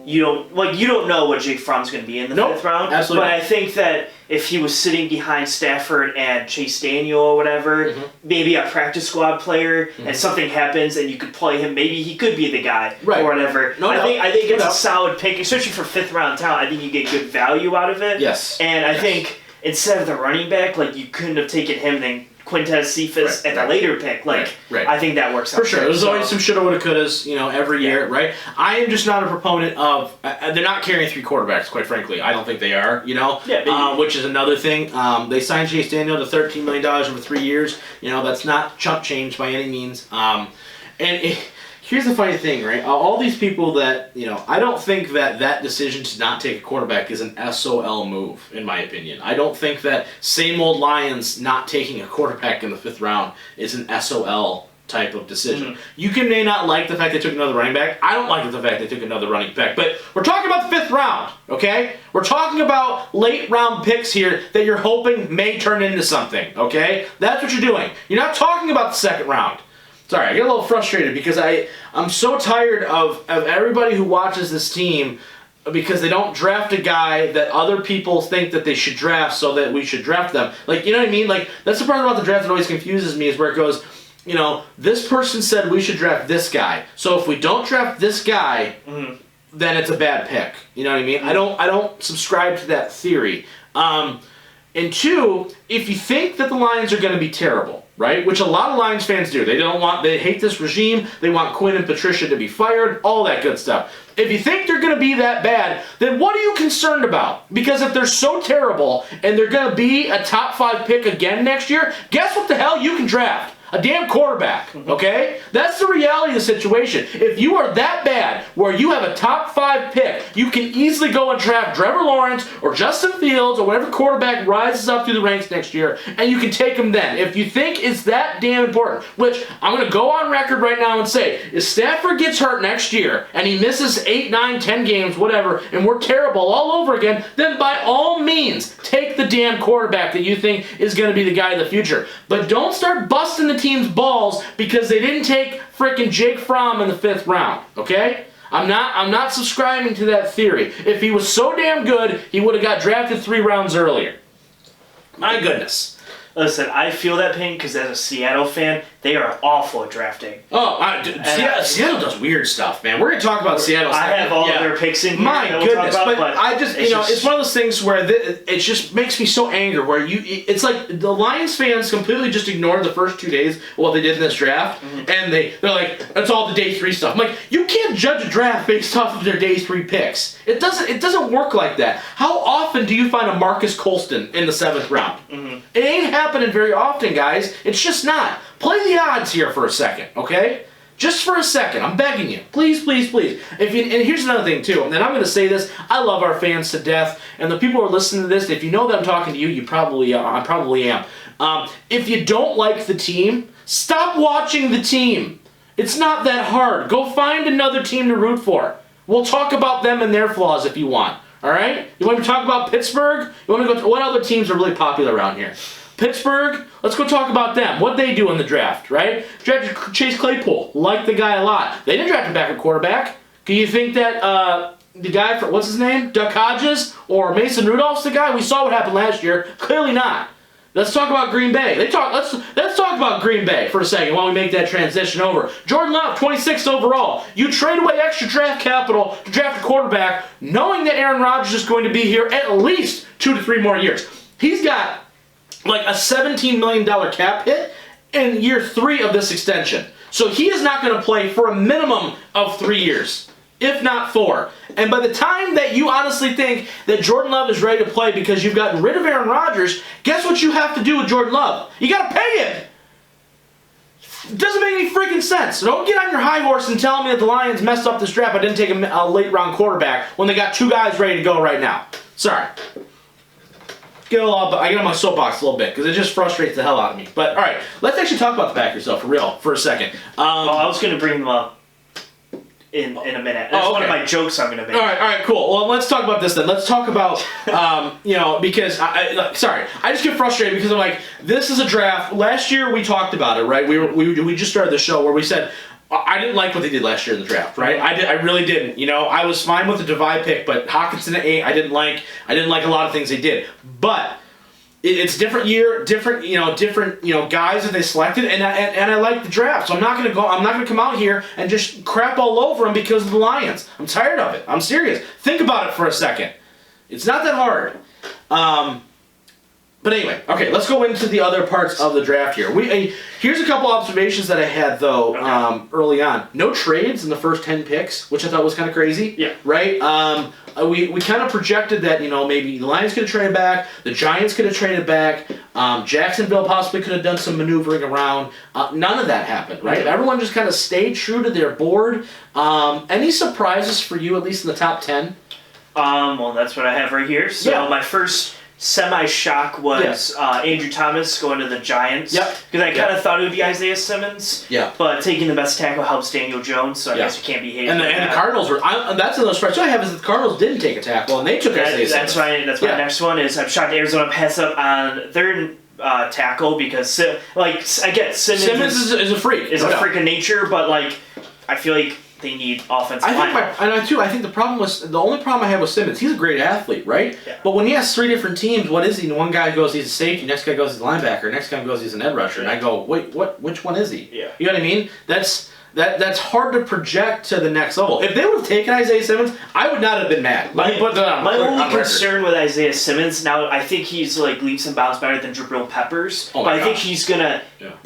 you don't know what Jake Fromm's going to be in the 5th round. Absolutely. But I think that if he was sitting behind Stafford and Chase Daniel or whatever, maybe a practice squad player, and something happens and you could play him, maybe he could be the guy or whatever. I think it's a solid pick, especially for 5th round talent. I think you get good value out of it. Yes. And I think instead of the running back, like, you couldn't have taken him then Quintez Cephas at the later pick. I think that works out. For sure. There's always some shoulda, woulda, couldas, every year, right? I am just not a proponent of... they're not carrying 3 quarterbacks, quite frankly. I don't think they are, which is another thing. They signed Chase Daniel to $13 million over 3 years. That's not chump change by any means. Here's the funny thing, right? All these people that, I don't think that decision to not take a quarterback is an SOL move, in my opinion. I don't think that same old Lions not taking a quarterback in the 5th round is an SOL type of decision. You may not like the fact they took another running back. I don't like the fact they took another running back. But we're talking about the 5th round, okay? We're talking about late round picks here that you're hoping may turn into something, okay? That's what you're doing. You're not talking about the 2nd round. Sorry, I get a little frustrated because I'm so tired of everybody who watches this team because they don't draft a guy that other people think that they should draft so that we should draft them. Like, you know what I mean? Like, that's the part about the draft that always confuses me is where it goes, this person said we should draft this guy. So if we don't draft this guy, then it's a bad pick. You know what I mean? I don't subscribe to that theory. And 2, if you think that the Lions are going to be terrible, right? Which a lot of Lions fans do. They hate this regime. They want Quinn and Patricia to be fired, all that good stuff. If you think they're going to be that bad, then what are you concerned about? Because if they're so terrible and they're going to be a top 5 pick again next year, guess what the hell you can draft? A damn quarterback, okay? That's the reality of the situation. If you are that bad, where you have a top 5 pick, you can easily go and draft Trevor Lawrence or Justin Fields or whatever quarterback rises up through the ranks next year, and you can take him then. If you think it's that damn important, which I'm going to go on record right now and say, if Stafford gets hurt next year, and he misses 8, 9, 10 games, whatever, and we're terrible all over again, then by all means, take the damn quarterback that you think is going to be the guy of the future. But don't start busting the team's balls because they didn't take frickin' Jake Fromm in the 5th round, okay? I'm not subscribing to that theory. If he was so damn good, he would have got drafted 3 rounds earlier. My goodness. Listen, I feel that pain because as a Seattle fan, they are awful at drafting. Seattle does weird stuff, man. We're going to talk about Seattle. I have all of their picks in here. My goodness, but I just, it's one of those things where it just makes me so angry where it's like the Lions fans completely just ignored the first 2 days of what they did in this draft, and they're like, it's all the day 3 stuff. I'm like, you can't judge a draft based off of their day 3 picks. It doesn't work like that. How often do you find a Marcus Colston in the 7th round? It ain't happening very often, guys. It's just not. Play the odds here for a second, okay? Just for a second. I'm begging you. Please, please, please. And here's another thing, too. And I'm going to say this. I love our fans to death. And the people who are listening to this, if you know that I'm talking to you, you probably I probably am. If you don't like the team, stop watching the team. It's not that hard. Go find another team to root for. We'll talk about them and their flaws if you want. All right? You want me to talk about Pittsburgh? You want me to go? What other teams are really popular around here? Pittsburgh. Let's go talk about them. What they do in the draft, right? Drafted Chase Claypool. Like the guy a lot. They didn't draft a backup quarterback. Do you think that the guy for what's his name, Duck Hodges or Mason Rudolph's the guy? We saw what happened last year. Clearly not. Let's talk about Green Bay. Let's talk about Green Bay for a second while we make that transition over. Jordan Love, 26th overall. You trade away extra draft capital to draft a quarterback, knowing that Aaron Rodgers is going to be here at least 2 to 3 more years. He's got like a $17 million cap hit in year 3 of this extension. So he is not going to play for a minimum of 3 years, if not 4. And by the time that you honestly think that Jordan Love is ready to play because you've gotten rid of Aaron Rodgers, guess what you have to do with Jordan Love? You got to pay him. It doesn't make any freaking sense. So don't get on your high horse and tell me that the Lions messed up this draft. I didn't take a late round quarterback when they got 2 guys ready to go right now. Sorry. I get on my soapbox a little bit because it just frustrates the hell out of me. But all right, let's actually talk about the Packers though, for real, for a second. I was going to bring them up in a minute. That's one of my jokes I'm going to make. All right, cool. Well, let's talk about this then. Let's talk about, because I just get frustrated because I'm like, this is a draft. Last year we talked about it, right? We just started the show where we said, I didn't like what they did last year in the draft, right? I really didn't. I was fine with the Divide pick, but Hockenson at 8, I didn't like a lot of things they did. But it's different year, different guys that they selected, and I like the draft. So I'm not gonna come out here and just crap all over them because of the Lions. I'm tired of it. I'm serious. Think about it for a second. It's not that hard. But anyway, okay, let's go into the other parts of the draft here. Here's a couple observations that I had, though, early on. No trades in the first 10 picks, which I thought was kind of crazy. Yeah. Right? We kind of projected that, maybe the Lions could have traded back, the Giants could have traded back, Jacksonville possibly could have done some maneuvering around. None of that happened, right? Mm-hmm. Everyone just kind of stayed true to their board. Any surprises for you, at least in the top 10? Well, that's what I have right here. So my first semi-shock was Andrew Thomas going to the Giants. Yep. Because I kind of thought it would be Isaiah Simmons. Yeah. But taking the best tackle helps Daniel Jones, so I guess you can't be hating. And the Cardinals were. That's another surprise I have is that the Cardinals didn't take a tackle and they took Isaiah Simmons. That's my next one is I'm shocked Arizona pass up on their tackle because I get Simmons is a freak. Is a freak of nature, but I feel like they need offensive line. I think the only problem I have with Simmons, he's a great athlete, right? Yeah. But when he has 3 different teams, what is he? One guy goes he's a safety, next guy goes he's a linebacker, next guy goes he's an edge rusher, and I go, wait, what? Which one is he? Yeah. You know what I mean? That's hard to project to the next level. If they would have taken Isaiah Simmons, I would not have been mad. My only concern with Isaiah Simmons, now I think he's leaps and bounds better than Jabril Peppers, but I think he's going to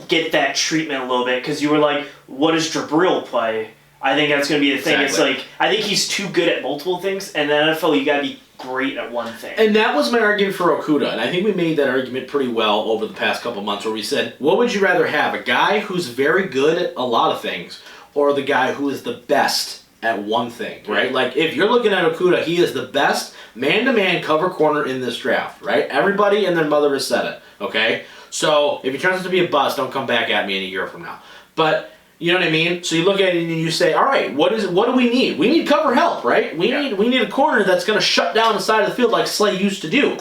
get that treatment a little bit because you were like, what does Jabril play? I think that's going to be the thing. Exactly. It's I think he's too good at multiple things, and then NFL, you got to be great at one thing. And that was my argument for Okudah, and I think we made that argument pretty well over the past couple months where we said, what would you rather have, a guy who's very good at a lot of things, or the guy who is the best at one thing, right? Like, if you're looking at Okudah, he is the best man-to-man cover corner in this draft, right? Everybody and their mother has said it, okay? So, if he turns out to be a bust, don't come back at me in a year from now. But you know what I mean? So you look at it and you say, all right, what do we need? We need cover help, right? We need a corner that's going to shut down the side of the field like Slay used to do.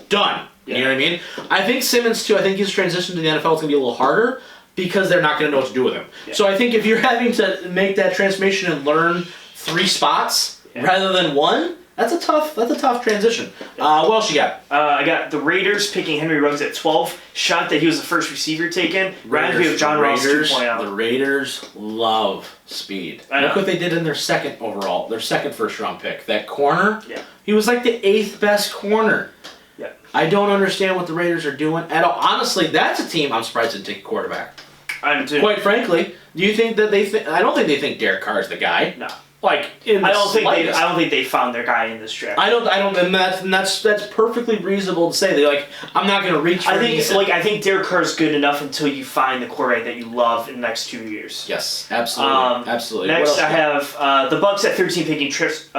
Done. Yeah. You know what I mean? I think Simmons, too, I think his transition to the NFL is going to be a little harder because they're not going to know what to do with him. Yeah. So I think if you're having to make that transformation and learn 3 spots rather than 1, that's a tough transition. What else you got? I got the Raiders picking Henry Ruggs at 12. Shocked that he was the first receiver taken. Reminds me of John Ross 2.0. The Raiders love speed. Look what they did in their second first round pick. That corner, he was like the 8th best corner. Yeah. I don't understand what the Raiders are doing at all. Honestly, that's a team I'm surprised didn't take a quarterback. I'm too. Quite frankly, do you think that I don't think they think Derek Carr is the guy. No. I don't think they found their guy in this draft. I don't, and that's perfectly reasonable to say. They're I'm not going to reach for I think Derek Carr's good enough until you find the quarterback that you love in the next 2 years. Yes, absolutely, absolutely. Next, I have the Bucks at 13 picking Tristan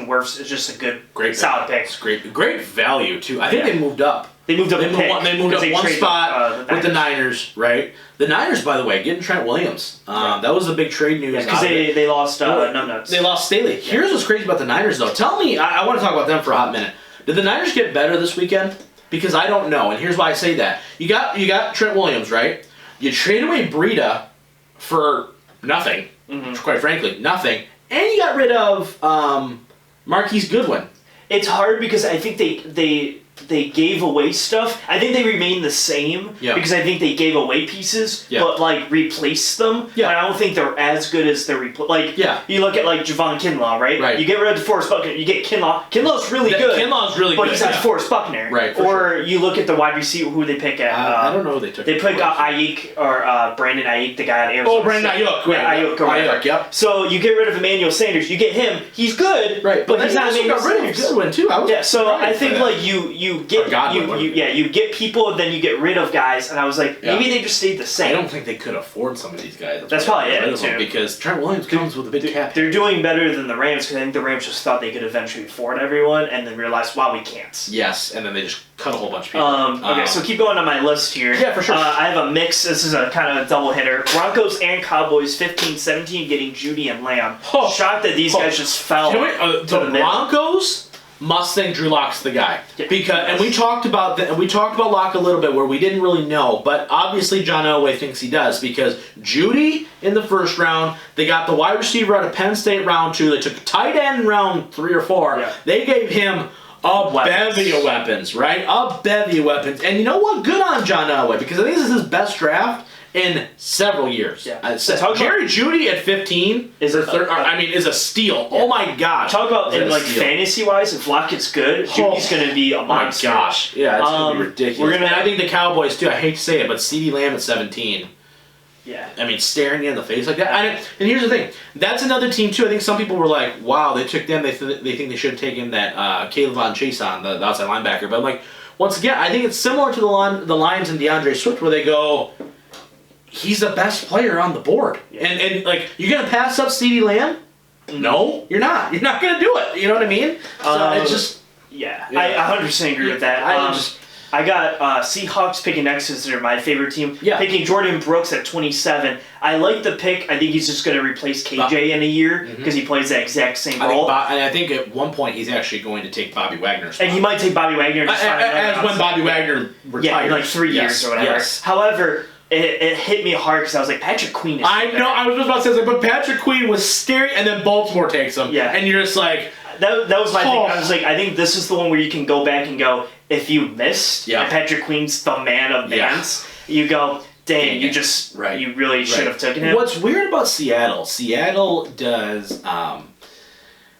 Wirfs is just a great solid pick. It's great value too. I think they moved up. They moved up. They moved up one traded, spot with the Niners, right? The Niners, by the way, getting Trent Williams. That was the big trade news. Because they lost Numbnuts. They lost Staley. Yeah. Here's what's crazy about the Niners, though. Tell me, I want to talk about them for a hot minute. Did the Niners get better this weekend? Because I don't know, and here's why I say that. You got Trent Williams, right? You trade away Breida for nothing, quite frankly, nothing, and you got rid of Marquise Goodwin. It's hard because I think they gave away stuff. I think they remain the same because I think they gave away pieces, but like replaced them. Yeah. And I don't think they're as good as they're you look at like Javon Kinlaw, right? Right. You get rid of DeForest Buckner, you get Kinlaw. Kinlaw's really good. Kinlaw's really but good. But he's not DeForest Buckner. Right. Or you look at the wide receiver who they pick at. I don't know who they took. They pick Ayuk or Brandon Ayuk, the guy at Arizona. Oh, Brandon Ayuk. Yeah, Ayuk. Ayuk. Yep. So you get rid of Emmanuel Sanders, you get him. He's good. Right. But he's not Emmanuel Sanders. Got rid of Goodwin too. So I think like you get you get people, then you get rid of guys, and I was like, maybe they just stayed the same. I don't think they could afford some of these guys. That's probably it, too. Because Trent Williams comes with a big cap. They're doing better than the Rams, because I think the Rams just thought they could eventually afford everyone, and then realized, wow, we can't. Yes, and then they just cut a whole bunch of people. Okay, so keep going on my list here. Yeah, for sure. I have a mix. This is a kind of a double hitter. Broncos and Cowboys, 15-17, getting Judy and Lamb. Shocked that these guys just fell to the Broncos must think Drew Lock's the guy and we talked about Lock a little bit where we didn't really know, but obviously John Elway thinks he does because Judy in the first round, they got the wide receiver out of Penn State round 2, they took a tight end in round 3 or 4, they gave him a bevy of weapons, right? A bevy of weapons, and you know what? Good on John Elway because I think this is his best draft in several years. Jerry Jeudy at 15 is a steal. Oh my gosh! Talk about in like fantasy wise, if Lock gets good, Judy's going to be a monster. Oh my gosh! Yeah, it's going to be ridiculous. And I think the Cowboys too. I hate to say it, but CeeDee Lamb at 17. Yeah. I mean, staring you in the face like that. And here's the thing. That's another team too. I think some people were like, "Wow, they took them. They think they should have taken that Caleb Von Chase on the outside linebacker." But I'm like, once again, I think it's similar to the Lions and DeAndre Swift, where they go, he's the best player on the board. Yeah. And like, you're going to pass up CeeDee Lamb? No, you're not. You're not going to do it. You know what I mean? So it's just... Yeah, I 100% agree with that. I got Seahawks picking next because they're my favorite team. Yeah. Picking Jordan Brooks at 27. I like the pick. I think he's just going to replace KJ in a year because he plays that exact same role. And I think at one point he's actually going to take Bobby Wagner's spot. And he might take Bobby Wagner. As when Bobby Wagner retired. Yeah, in like 3 years or whatever. Yes. However... It hit me hard because I was like, Patrick Queen is I know, I was just about to say, but Patrick Queen was staring, and then Baltimore takes him. Yeah. And you're just like... That was my thing. I was like, I think this is the one where you can go back and go, if you missed, and Patrick Queen's the man of mans, you go, dang, you just, you really should have taken him. What's weird about Seattle does...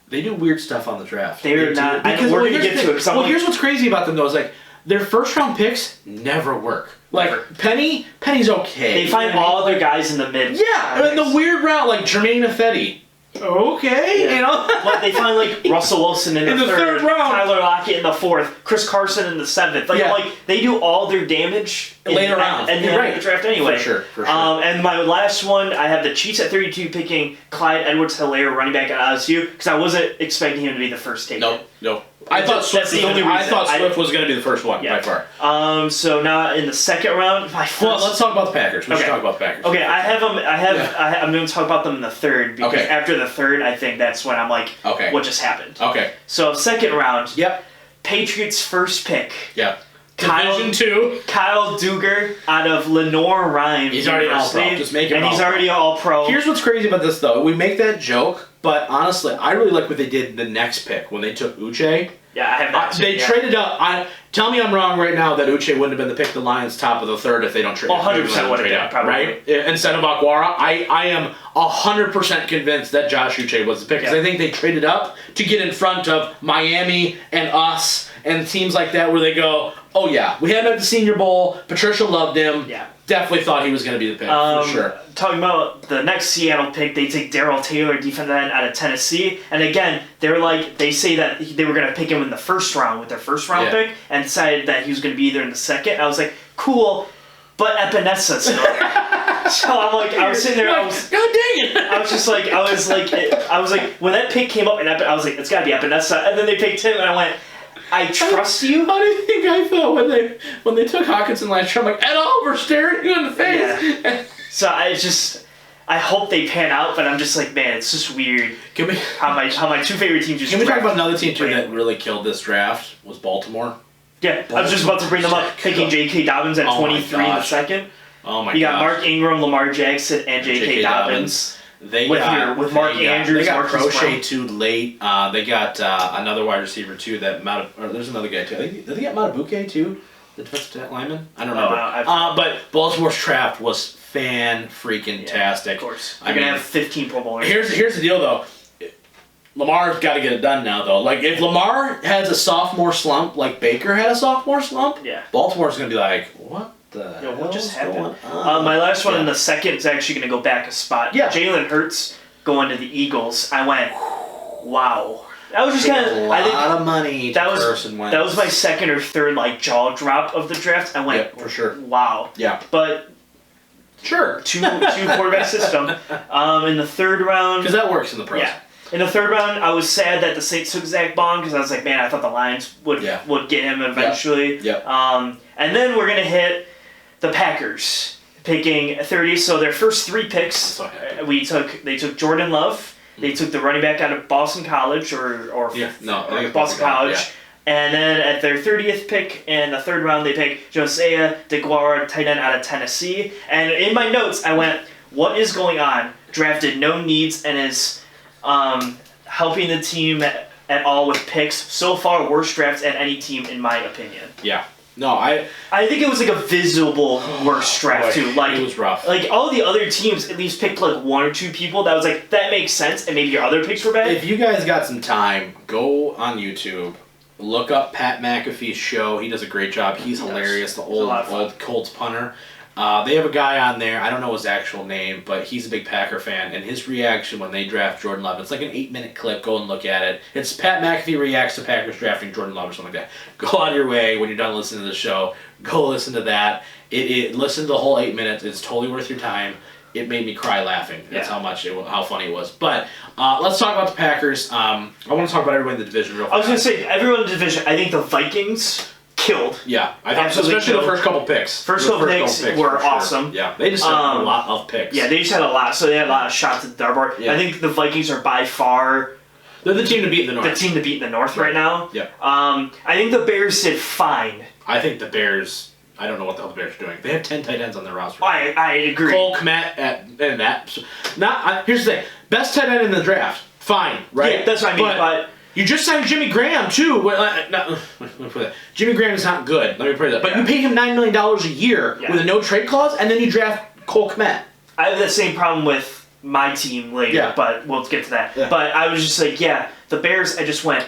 they do weird stuff on the draft. They're not... We're going to get to it. Well, here's what's crazy about them, though, is like, their first-round picks never work. Like, Penny's okay. They find all their guys in the mid. Yeah, in the weird route, like Jermaine Ifedi. Okay, you know? Like, they find, like, Russell Wilson in the third round. Tyler Lockett in the 4th. Chris Carson in the 7th. Like, they do all their damage later on. And then the draft anyway. For sure. And my last one, I have the Chiefs at 32 picking Clyde Edwards-Helaire, running back at LSU, because I wasn't expecting him to be the first taken. No. I thought Swift was going to be the first one, by far. So now in the second round, well, let's talk about the Packers. We should talk about the Packers. Okay, I'm going to talk about them in the third, because after the third, I think that's when I'm like, what just happened? Okay. So second round, Patriots first pick. Yep. Division 2. Kyle Duggar out of Lenoir-Rhyne. He's already all-pro. Just make him he's already all-pro. Here's what's crazy about this, though. We make that joke, but honestly, I really like what they did the next pick when they took Uche. Yeah, I have that too. They traded up. Tell me I'm wrong right now that Uche wouldn't have been the pick of the Lions top of the third if they don't trade. 100% would have been, probably. Right? Instead of Aguara, I am 100% convinced that Josh Uche was the pick because I think they traded up to get in front of Miami and us and teams like that where they go, oh yeah, we had him at the Senior Bowl. Patricia loved him. Yeah. Definitely thought he was going to be the pick, for sure. Talking about the next Seattle pick, they take Darrell Taylor, defensive end out of Tennessee. And again, they say that they were going to pick him in the first round with their first round pick and decided that he was going to be either in the second. I was like, cool, but Epinesa still. So I'm like, I was sitting there, God dang it! I was like, when that pick came up, and I was like, it's got to be Epinesa. And then they picked him, and I went, I trust you. How do you think I felt when they took Hawkinson last year? I'm like, Ed Oliver staring you in the face. Yeah. So I hope they pan out, but I'm just like, man, it's just weird. Can we how my two favorite teams just. talk draft about another team too that randomly. really killed this draft? Was Baltimore. Yeah, I was just about to bring them up. Picking J.K. Dobbins at Oh my 23 in the gosh. second. Oh my god. You got Mark Ingram, Lamar Jackson, and J.K. Dobbins. They With got Mark Andrews, They got Marcus Crochet Brown. too late. They got another wide receiver too. There's another guy too. Did they get Matabuke too? The defensive lineman? I don't remember. But Baltimore's draft was fan-freaking-tastic. Of course. They're going to have 15 Pro Bowlers. Here's the deal though. Lamar's got to get it done now though. Like if Lamar has a sophomore slump, like Baker had a sophomore slump, Yeah. Baltimore's gonna be like, what the hell What just is happened? going on? My last one in Yeah. the second is actually going to go back a spot. Yeah. Jalen Hurts going to the Eagles. I went, wow. That was just kind a of. lot I think of money. that to was Carson Wentz. that was my second or third jaw drop of the draft. I went, Yeah, for sure. wow. Yeah, But sure. two quarterback system. In the third round. Because that works in the pros. Yeah. In the third round, I was sad that the Saints took Zach Bond because I was like, man, I thought the Lions would get him eventually. Yep. And then we're gonna hit the Packers picking 30. So their first three picks, So they took Jordan Love. They took the running back out of Boston College or I think it's Boston College. yeah. And then at their 30th pick in the third round, they picked Josiah DeGuara, tight end out of Tennessee. And in my notes, I went, what is going on? Drafted no needs and is helping the team at all with picks. So far, worst draft at any team, in my opinion. Yeah. No, I think it was like a visible worst draft, too. it was rough. Like, all the other teams at least picked like one or two people that was like, that makes sense, and maybe your other picks were bad. If you guys got some time, go on YouTube. Look up Pat McAfee's show. He does a great job. He's hilarious. The a lot of fun. old Colts punter. They have a guy on there. I don't know his actual name, but he's a big Packer fan. And his reaction when they draft Jordan Love, it's like an 8-minute clip. Go and look at it. It's Pat McAfee reacts to Packers drafting Jordan Love or something like that. Go out of your way when you're done listening to the show. Go listen to that. Listen to the whole 8 minutes. It's totally worth your time. It made me cry laughing. That's how funny it was. But let's talk about the Packers. I want to talk about everybody in the division real fast. I was going to say, everyone in the division, I think the Vikings killed. Yeah, I think Absolutely especially the killed. first couple picks. First The couple picks were for sure. awesome. Yeah, they just had a lot of picks. Yeah, they just had a lot, so they had a lot of shots at the dartboard. Yeah. I think the Vikings are by far they're the team to beat in the North. the team to beat in the North right now. Yeah. I think the Bears did fine. I think the Bears. I don't know what the hell the Bears are doing. They have 10 tight ends on their roster. I agree. Cole Kmet and that. Here's the thing: best tight end in the draft. Fine, right? Yeah, that's what I mean. But you just signed Jimmy Graham too. Let me put that. Jimmy Graham is not good. Let me put that. But you pay him $9 million a year with a no trade clause, and then you draft Cole Kmet. I have the same problem with my team later, but we'll get to that. Yeah. But I was just like, the Bears, I just went.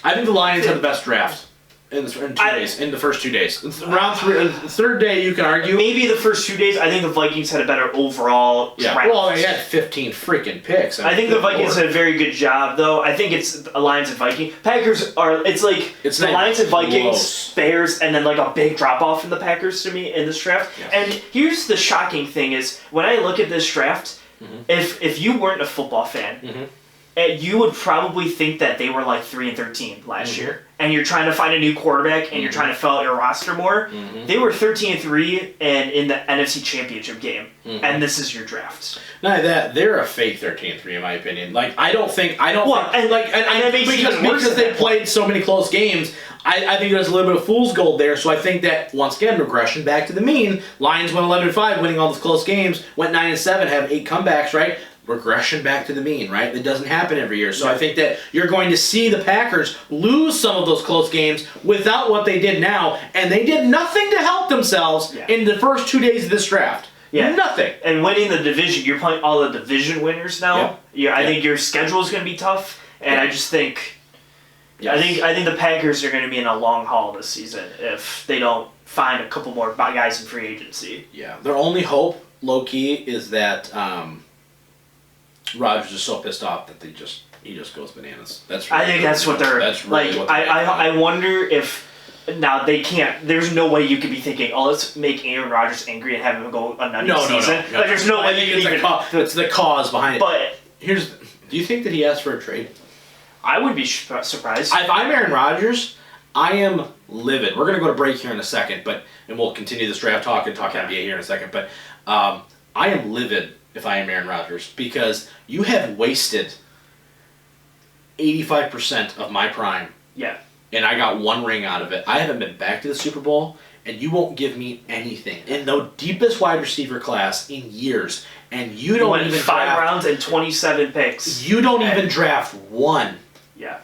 I think the Lions had the best draft in the first 2 days. Round three, third day, you can argue. Maybe the first 2 days, I think the Vikings had a better overall draft. Well, they had 15 freaking picks. I think the Vikings did a very good job, though. I think it's the Lions and Vikings. Packers are, it's the Lions and Vikings, close. Bears, and then like a big drop-off in the Packers to me in this draft. Yes. And here's the shocking thing is, when I look at this draft, if you weren't a football fan, you would probably think that they were like 3-13 last year. And you're trying to find a new quarterback, and you're trying to fill out your roster more. They were 13-3 and in the NFC Championship game, and this is your draft. Not that they're a fake 13-3 in my opinion. Like because they played so many close games. I think there's a little bit of fool's gold there. So I think that once again regression back to the mean. Lions went 11-5, winning all those close games. Went 9-7, have 8 comebacks. Right. Regression back to the mean, right? That doesn't happen every year. So I think that you're going to see the Packers lose some of those close games without what they did now, and they did nothing to help themselves in the first 2 days of this draft. Yeah. Nothing. And winning the division, you're playing all the division winners now. I think your schedule is going to be tough, and I just think, I think the Packers are going to be in a long haul this season if they don't find a couple more guys in free agency. Yeah, their only hope, low key, is that. Rodgers is so pissed off that he just goes bananas. I think that's what they're like. I wonder if now they can't. There's no way you could be thinking, oh, let's make Aaron Rodgers angry and have him go another season. No. Like, there's no way you can even. It's the cause behind it. But do you think that he asked for a trade? I would be surprised. If I'm Aaron Rodgers, I am livid. We're going to go to break here in a second, and we'll continue this draft talk and talk NBA here in a second. But I am livid if I am Aaron Rodgers because you have wasted 85% of my prime. Yeah. And I got one ring out of it. I haven't been back to the Super Bowl, and you won't give me anything. In the deepest wide receiver class in years, and you don't went even 5 rounds and 27 picks. You don't even draft one. Yeah.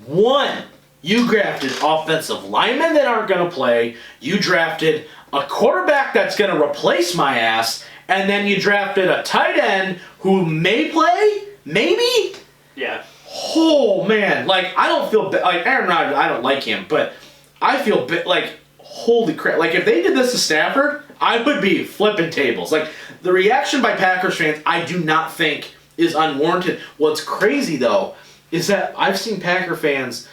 One. You drafted offensive linemen that aren't going to play. You drafted a quarterback that's going to replace my ass, and then you drafted a tight end who may play, maybe. Yeah. Oh man, like I don't feel like Aaron Rodgers. I don't like him, but I feel like holy crap. Like if they did this to Stafford, I would be flipping tables. Like the reaction by Packers fans, I do not think is unwarranted. What's crazy though is that I've seen Packer fans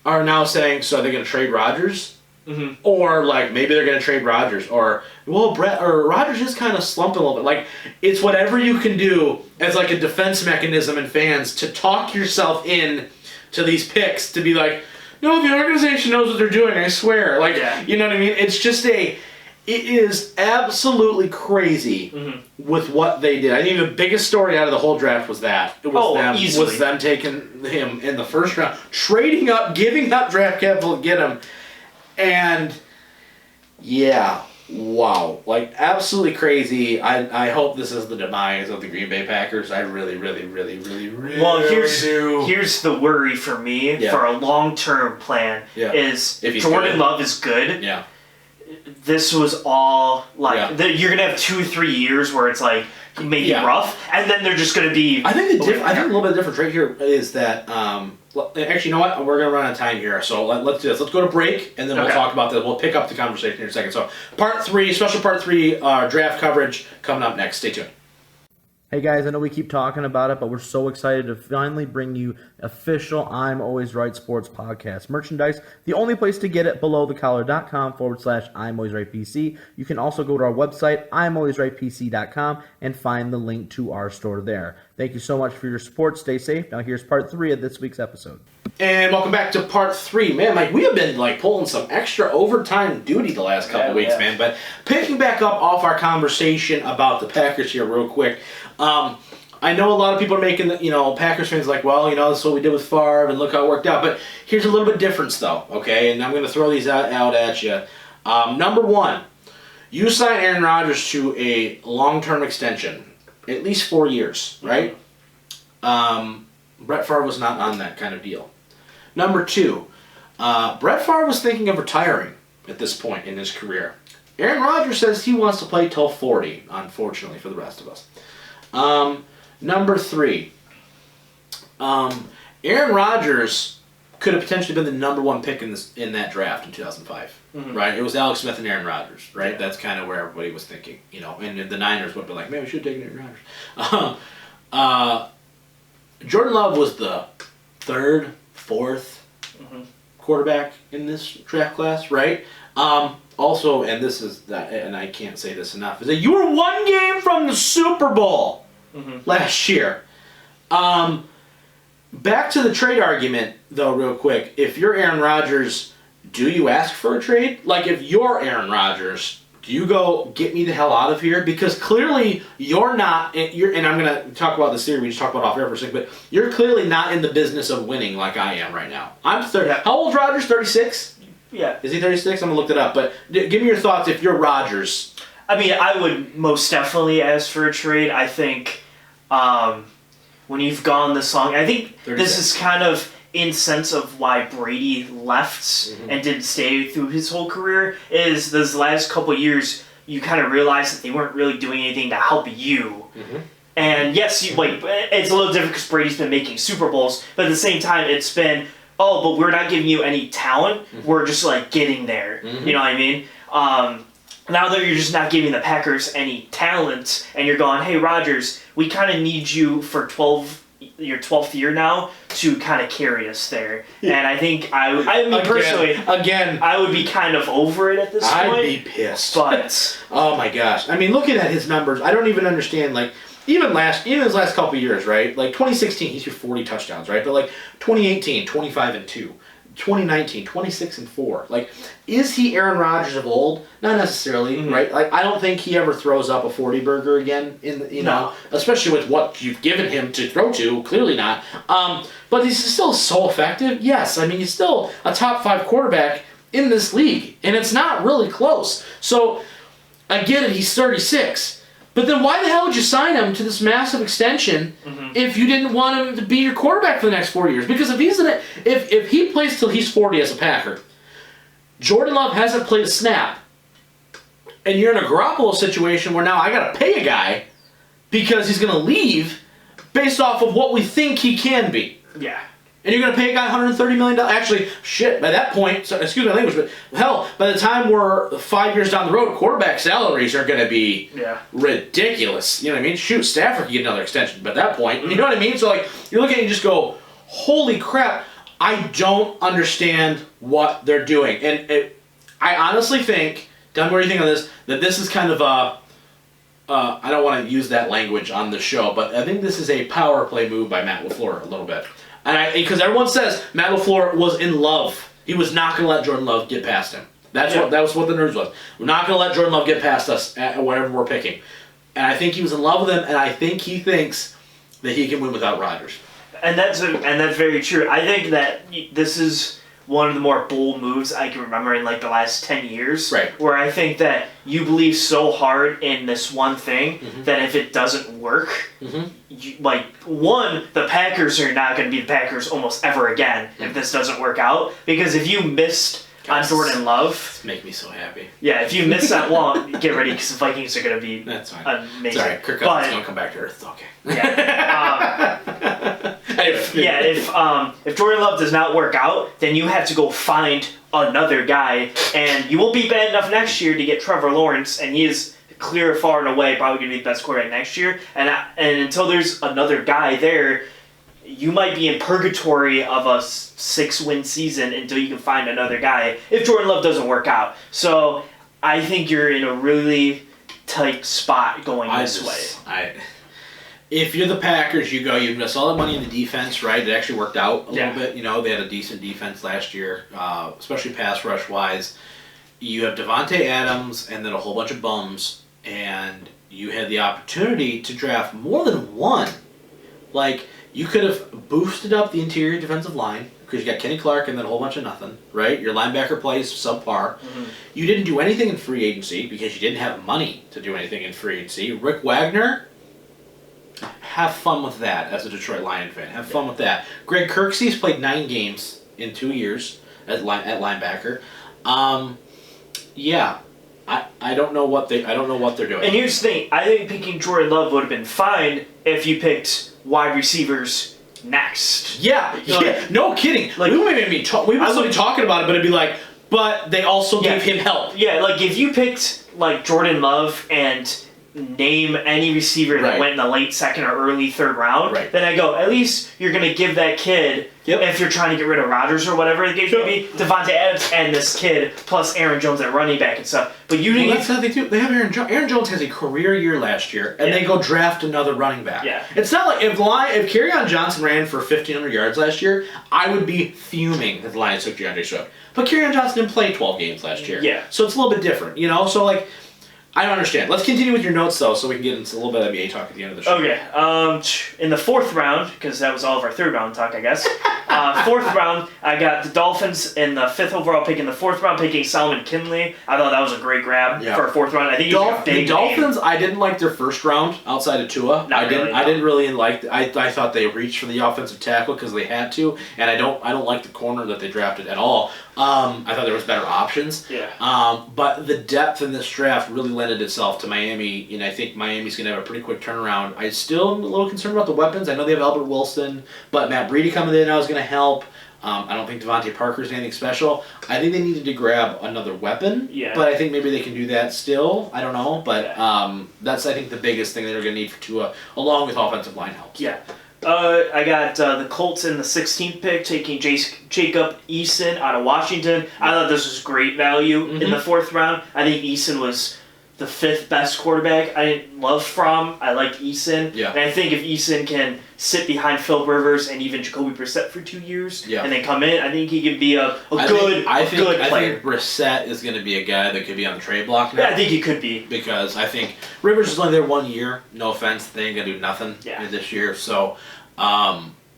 are now saying, so are they going to trade Rodgers? Mm-hmm. Or like maybe they're going to trade Rodgers, or well, Rodgers is kind of slumping a little bit. Like it's whatever you can do as like a defense mechanism in fans to talk yourself in to these picks to be like, no, the organization knows what they're doing. I swear, like you know what I mean. It's just it is absolutely crazy with what they did. I think the biggest story out of the whole draft was that it was them taking him in the first round, trading up, giving up draft capital to get him. And, yeah, wow. Like, absolutely crazy. I hope this is the demise of the Green Bay Packers. I really Well, here's the worry for me for a long-term plan is if Jordan Love is good. Yeah. This was all, like, you're going to have 2-3 years where it's, like, maybe rough, and then they're just going to be... I think a little bit different right here is that... actually, you know what? We're going to run out of time here, so let's do this. Let's go to break, and then we'll talk about this. We'll pick up the conversation in a second. So, special part 3, draft coverage coming up next. Stay tuned. Hey guys, I know we keep talking about it, but we're so excited to finally bring you official I'm Always Right Sports Podcast merchandise. The only place to get it, belowthecollar.com/I'm Always Right PC. You can also go to our website, I'mAlwaysRightPC.com, and find the link to our store there. Thank you so much for your support. Stay safe. Now here's part 3 of this week's episode. And welcome back to part 3. Man, Mike, we have been pulling some extra overtime duty the last couple weeks, man. But picking back up off our conversation about the Packers here real quick. I know a lot of people are making Packers fans like, well, this is what we did with Favre and look how it worked out. But here's a little bit difference though, okay? And I'm going to throw these out at you. Number one, you sign Aaron Rodgers to a long-term extension, at least 4 years, right? Brett Favre was not on that kind of deal. Number two, Brett Favre was thinking of retiring at this point in his career. Aaron Rodgers says he wants to play till 40, unfortunately for the rest of us. Number three, Aaron Rodgers could have potentially been the number 1 pick in that draft in 2005, right? It was Alex Smith and Aaron Rodgers, right? That's kind of where everybody was thinking, and the Niners would be like, man, we should have taken Aaron Rodgers. Jordan Love was the 3rd, 4th quarterback in this draft class, right? Also, and this is that, and I can't say this enough, is that you were 1 game from the Super Bowl last year. Back to the trade argument, though, real quick. If you're Aaron Rodgers, do you ask for a trade? Like, if you're Aaron Rodgers, do you go, get me the hell out of here? Because clearly you're not, and I'm going to talk about this theory, we just talked about off air for a second, but you're clearly not in the business of winning like I am right now. I'm 30. How old is Rodgers? 36? Yeah. Is he 36? I'm going to look it up. But give me your thoughts if you're Rodgers. I mean, I would most definitely ask for a trade. I think when you've gone this long, I think 36. This is kind of in sense of why Brady left and didn't stay through his whole career, is those last couple of years you kind of realize that they weren't really doing anything to help you. And yes, it's a little different because Brady's been making Super Bowls, but at the same time it's been, but we're not giving you any talent. We're just getting there. You know what I mean? Now that you're just not giving the Packers any talent, and you're going, hey Rodgers, we kind of need you for your 12th year now to kind of carry us there. And I think I would be kind of over it at this point. I'd be pissed. But oh my gosh, I mean, looking at his numbers, I don't even understand. Even his last couple of years, right? 2016, he threw 40 touchdowns, right? But 2018, 25-2. 2019, 26-4. Like, is he Aaron Rodgers of old? Not necessarily, right? Like, I don't think he ever throws up a 40 burger again. Know, especially with what you've given him to throw to. Clearly not. But he's still so effective. Yes, I mean, he's still a top 5 quarterback in this league, and it's not really close. So I get it. He's 36. But then why the hell would you sign him to this massive extension if you didn't want him to be your quarterback for the next 4 years? Because if he plays till he's 40 as a Packer, Jordan Love hasn't played a snap, and you're in a Garoppolo situation where now I got to pay a guy because he's going to leave based off of what we think he can be. Yeah. And you're going to pay a guy $130 million. Actually, shit, by that point, so, excuse my language, but hell, by the time we're 5 years down the road, quarterback salaries are going to be ridiculous. You know what I mean? Shoot, Stafford can get another extension by that point. You know what I mean? So, like, you're looking at it and you just go, holy crap, I don't understand what they're doing. And I honestly think, Don, what do you think of this, that this is kind of a, I don't want to use that language on the show, but I think this is a power play move by Matt LaFleur a little bit. And because everyone says Matt LaFleur was in love. He was not going to let Jordan Love get past him. That was what the news was. We're not going to let Jordan Love get past us at whatever we're picking. And I think he was in love with him, and I think he thinks that he can win without Rodgers. And that's very true. I think that this is one of the more bold moves I can remember in like the last 10 years. Right. Where I think that you believe so hard in this one thing that if it doesn't work, the Packers are not going to be the Packers almost ever again if this doesn't work out. Because if you missed on Jordan Love, make me so happy. Yeah, if you miss that, well, get ready because the Vikings are going to be amazing. Sorry, Kirk Cousins going to come back to earth. Okay. Yeah. If Jordan Love does not work out, then you have to go find another guy, and you won't be bad enough next year to get Trevor Lawrence, and he is clear, far and away, probably going to be the best quarterback next year. And until there's another guy there, you might be in purgatory of a 6-win season until you can find another guy if Jordan Love doesn't work out. So I think you're in a really tight spot going this way. If you're the Packers, you invest all the money in the defense, right? It actually worked out a little bit. You know, they had a decent defense last year, especially pass rush-wise. You have Devontae Adams and then a whole bunch of bums, and you had the opportunity to draft more than one. Like, you could have boosted up the interior defensive line because you got Kenny Clark and then a whole bunch of nothing, right? Your linebacker plays subpar. You didn't do anything in free agency because you didn't have money to do anything in free agency. Rick Wagner, have fun with that as a Detroit Lion fan. Have fun with that. Greg Kirksey's played 9 games in 2 years at linebacker. I don't know what they're doing. And here's the thing: I think picking Jordan Love would have been fine if you picked wide receivers next. Yeah, no kidding. Like, we wouldn't be talking about it, but it'd be like, but they also gave him help. Yeah, like if you picked like Jordan Love and name any receiver that went in the late 2nd or early 3rd round, then I go, at least you're going to give that kid, if you're trying to get rid of Rodgers or whatever the case may be, Devontae Adams and this kid, plus Aaron Jones at running back and stuff. But you didn't... Well, that's how they do. They have Aaron Jones. Aaron Jones has a career year last year, and they go draft another running back. Yeah. It's not like if Kerryon Johnson ran for 1,500 yards last year, I would be fuming if the Lions took DeAndre Swift. But Kerryon Johnson didn't play 12 games last year. Yeah. So it's a little bit different, you know? So, like... I don't understand. Let's continue with your notes, though, so we can get into a little bit of NBA talk at the end of the show. Okay. In the 4th round, because that was all of our 3rd round talk, I guess. 4th round, I got the Dolphins in the 5th overall pick. In the 4th round, picking Solomon Kindley. I thought that was a great grab for a 4th round. I think the Dolphins. I didn't like their 1st round outside of Tua. I didn't really like. I thought they reached for the offensive tackle because they had to, and I don't like the corner that they drafted at all. I thought there was better options. Yeah. But the depth in this draft really lended itself to Miami, and I think Miami's going to have a pretty quick turnaround. I still am a little concerned about the weapons. I know they have Albert Wilson, but Matt Breida coming in now is going to help. I don't think Devontae Parker's anything special. I think they needed to grab another weapon, but I think maybe they can do that still. I don't know, but that's, I think, the biggest thing that they're going to need for Tua, along with offensive line help. Yeah. I got the Colts in the 16th pick, taking Jacob Eason out of Washington. I thought this was great value in the 4th round. I think Eason was the 5th best quarterback. I love Fromm. I like Eason. Yeah. And I think if Eason can sit behind Phil Rivers and even Jacoby Brissett for 2 years Yeah. and then come in, I think he could be a good player. I think Brissett is going to be a guy that could be on the trade block now. Yeah, I think he could be. Because I think Rivers is only there 1 year. No offense, they ain't going to do nothing Yeah. this year. So,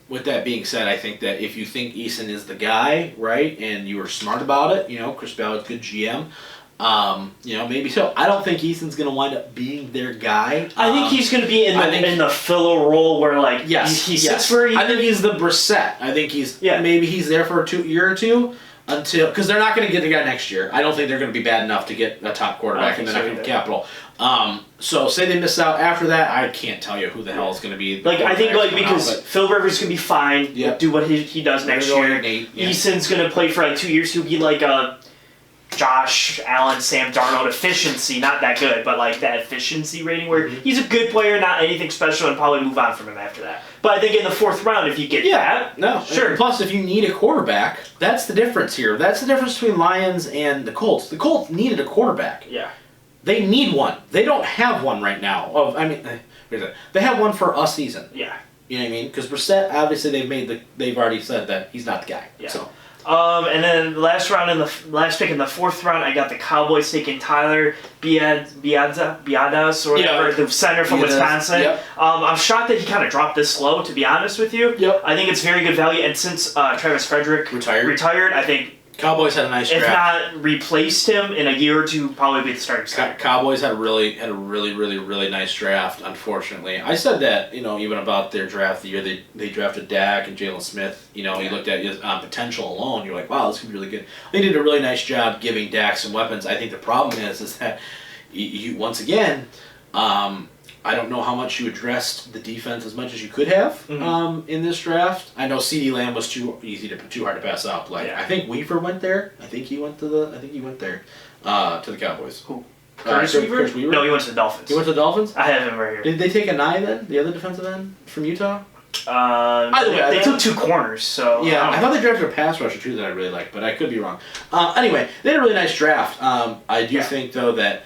with that being said, I think that if you think Eason is the guy, right, and you were smart about it, Chris Ballard's good GM, maybe so. I don't think Eason's going to wind up being their guy. I think he's going to be in the filler role where he sits where he. I think he's the Brissett. I think maybe he's there for a year or two because they're not going to get the guy next year. I don't think they're going to be bad enough to get a top quarterback in the next capital. So say they miss out after that, I can't tell you who the hell is going to be. I think because Phil Rivers can be fine, Yep. do what he does next year. Eason's going to play for 2 years. He'll be like a Josh Allen, Sam Darnold efficiency, not that good, but that efficiency rating where he's a good player, not anything special, and probably move on from him after that. But I think in the 4th round, if you get that, no, sure. Plus, if you need a quarterback, that's the difference here. That's the difference between Lions and the Colts. The Colts needed a quarterback. Yeah. They need one. They don't have one right now. They have one for a season. Yeah. You know what I mean? Because Brissett, obviously, they've already said that he's not the guy. Yeah. So. And then the last pick in the 4th round, I got the Cowboys taking Tyler Biadasz or whatever, the center from Wisconsin. Yep. I'm shocked that he kind of dropped this low, to be honest with you. Yep. I think it's very good value, and since Travis Frederick retired, I think Cowboys had a nice draft. If not replaced him in a year or two, probably be the starting center. Cowboys had a really, really nice draft. Unfortunately, I said that even about their draft the year they drafted Dak and Jalen Smith. You looked at his potential alone. You're like, wow, this could be really good. They did a really nice job giving Dak some weapons. I think the problem is that you once again. I don't know how much you addressed the defense as much as you could have in this draft. I know CeeDee Lamb was too hard to pass up. I think Weaver went there. I think he went there to the Cowboys. Who? Curtis Weaver? No, he went to the Dolphins. He went to the Dolphins? I have him right here. Did they take a Nye then? The other defensive end from Utah? Either way, they took 2 corners, so... Yeah, I thought they drafted a pass rusher too that I really liked, but I could be wrong. Anyway, they had a really nice draft. I do think, though, that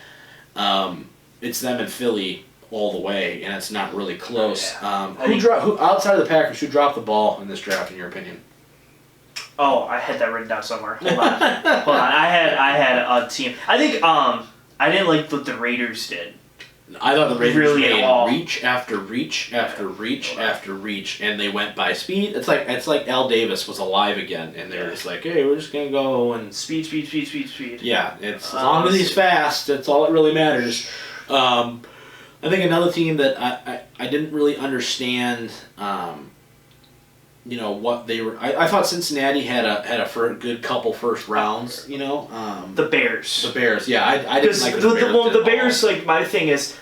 it's them and Philly all the way, and it's not really close. Who outside of the Packers, who dropped the ball in this draft, in your opinion? Oh, I had that written down somewhere. Hold on. I had a team. I think I didn't like what the Raiders did. I thought the Raiders really made reach after reach after reach after reach, and they went by speed. It's like Al Davis was alive again, and they're just like, hey, we're just gonna go and speed. Yeah, it's as long as he's fast, that's all that really matters. I think another team that I didn't really understand, what they were. I thought Cincinnati had a good couple first rounds. The Bears. The Bears, yeah, I didn't like the Bears. The Bears, my thing is,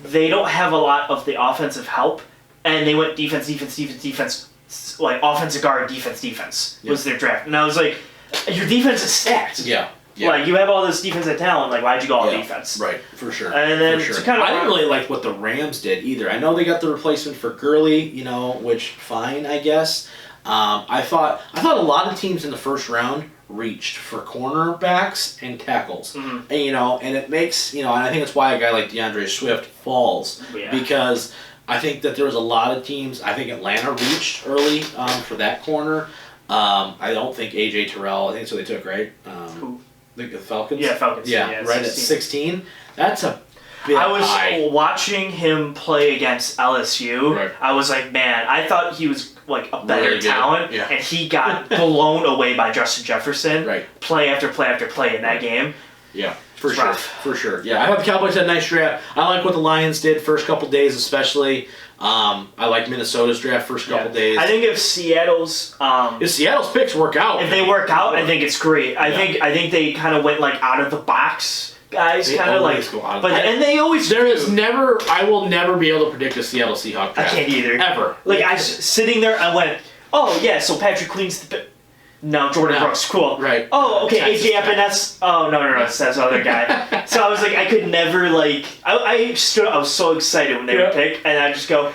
they don't have a lot of the offensive help, and they went defense, offensive guard, defense was their draft, and I was like, your defense is stacked. Yeah. You have all this defensive talent. Why'd you go all defense? Right, for sure. And then I didn't really like what the Rams did either. I know they got the replacement for Gurley, which fine, I guess. I thought a lot of teams in the first round reached for cornerbacks and tackles, and it makes and I think that's why a guy like DeAndre Swift falls because I think that there was a lot of teams. I think Atlanta reached early for that corner. I don't think AJ Terrell. I think that's what they took, right? Who? The Falcons? Yeah, Falcons. Yeah, right 16. At 16. That's a bit I was high. Watching him play against LSU. Right. I was like, man, I thought he was a better really talent, yeah. and he got blown away by Justin Jefferson. Right. Play after play after play in that game. Yeah, for sure. Yeah, I thought the Cowboys had a nice draft. I like what the Lions did first couple days, especially. I like Minnesota's draft first couple days. I think if Seattle's picks work out, if they work out, I think it's great. I think they kind of went out of the box. Guys, kind of and they always. I will never be able to predict a Seattle Seahawks draft. I can't either. Ever. Sitting there, I went, oh yeah, so Patrick Queen's the. No, Jordan Brooks, cool. Right. Oh, okay, AJ Epinez. Oh, no, that's the other guy. So I was like, I could never, I was so excited when they would pick, and I just go,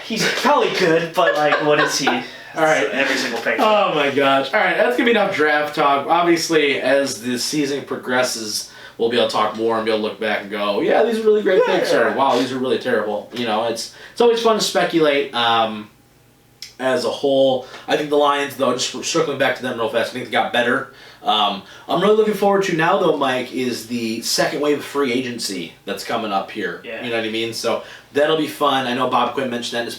he's probably good, but, what is he? All right. Every single pick. Oh, my gosh. All right, that's going to be enough draft talk. Obviously, as the season progresses, we'll be able to talk more and be able to look back and go, yeah, these are really great picks, or Yeah. wow, these are really terrible. You know, it's always fun to speculate. As a whole, I think the Lions, though, just circling back to them real fast, I think they got better. I'm really looking forward to now, though, Mike, is the second wave of free agency that's coming up here. Yeah. You know what I mean? So that'll be fun. I know Bob Quinn mentioned that in his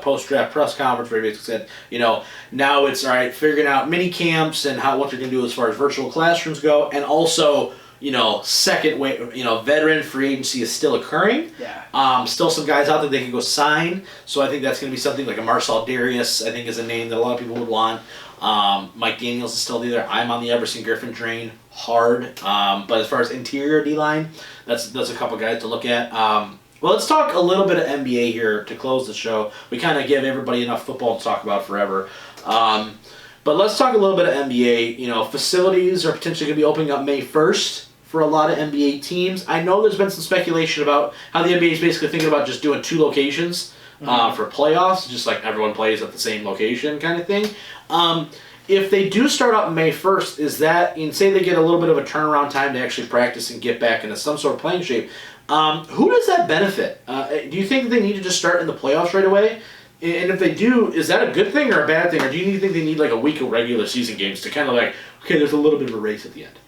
post-draft press conference where he basically said, you know, now it's, all right, figuring out mini camps and what they're going to do as far as virtual classrooms go, and also, you know, second wave, you know, veteran free agency is still occurring. Yeah. Still some guys out there they can go sign. So I think that's going to be something like a Marcel Darius, I think is a name that a lot of people would want. Mike Daniels is still there. I'm on the Everson Griffin train hard. But as far as interior D-line, that's a couple guys to look at. Well, let's talk a little bit of NBA here to close the show. We kind of give everybody enough football to talk about forever. But let's talk a little bit of NBA. You know, facilities are potentially going to be opening up May 1st. For a lot of NBA teams. I know there's been some speculation about how the NBA is basically thinking about just doing 2 locations for playoffs, just like everyone plays at the same location kind of thing. If they do start up May 1st, is that, and say they get a little bit of a turnaround time to actually practice and get back into some sort of playing shape, who does that benefit? Do you think they need to just start in the playoffs right away? And if they do, is that a good thing or a bad thing? Or do you think they need like a week of regular season games to kind of like, okay, there's a little bit of a race at the end?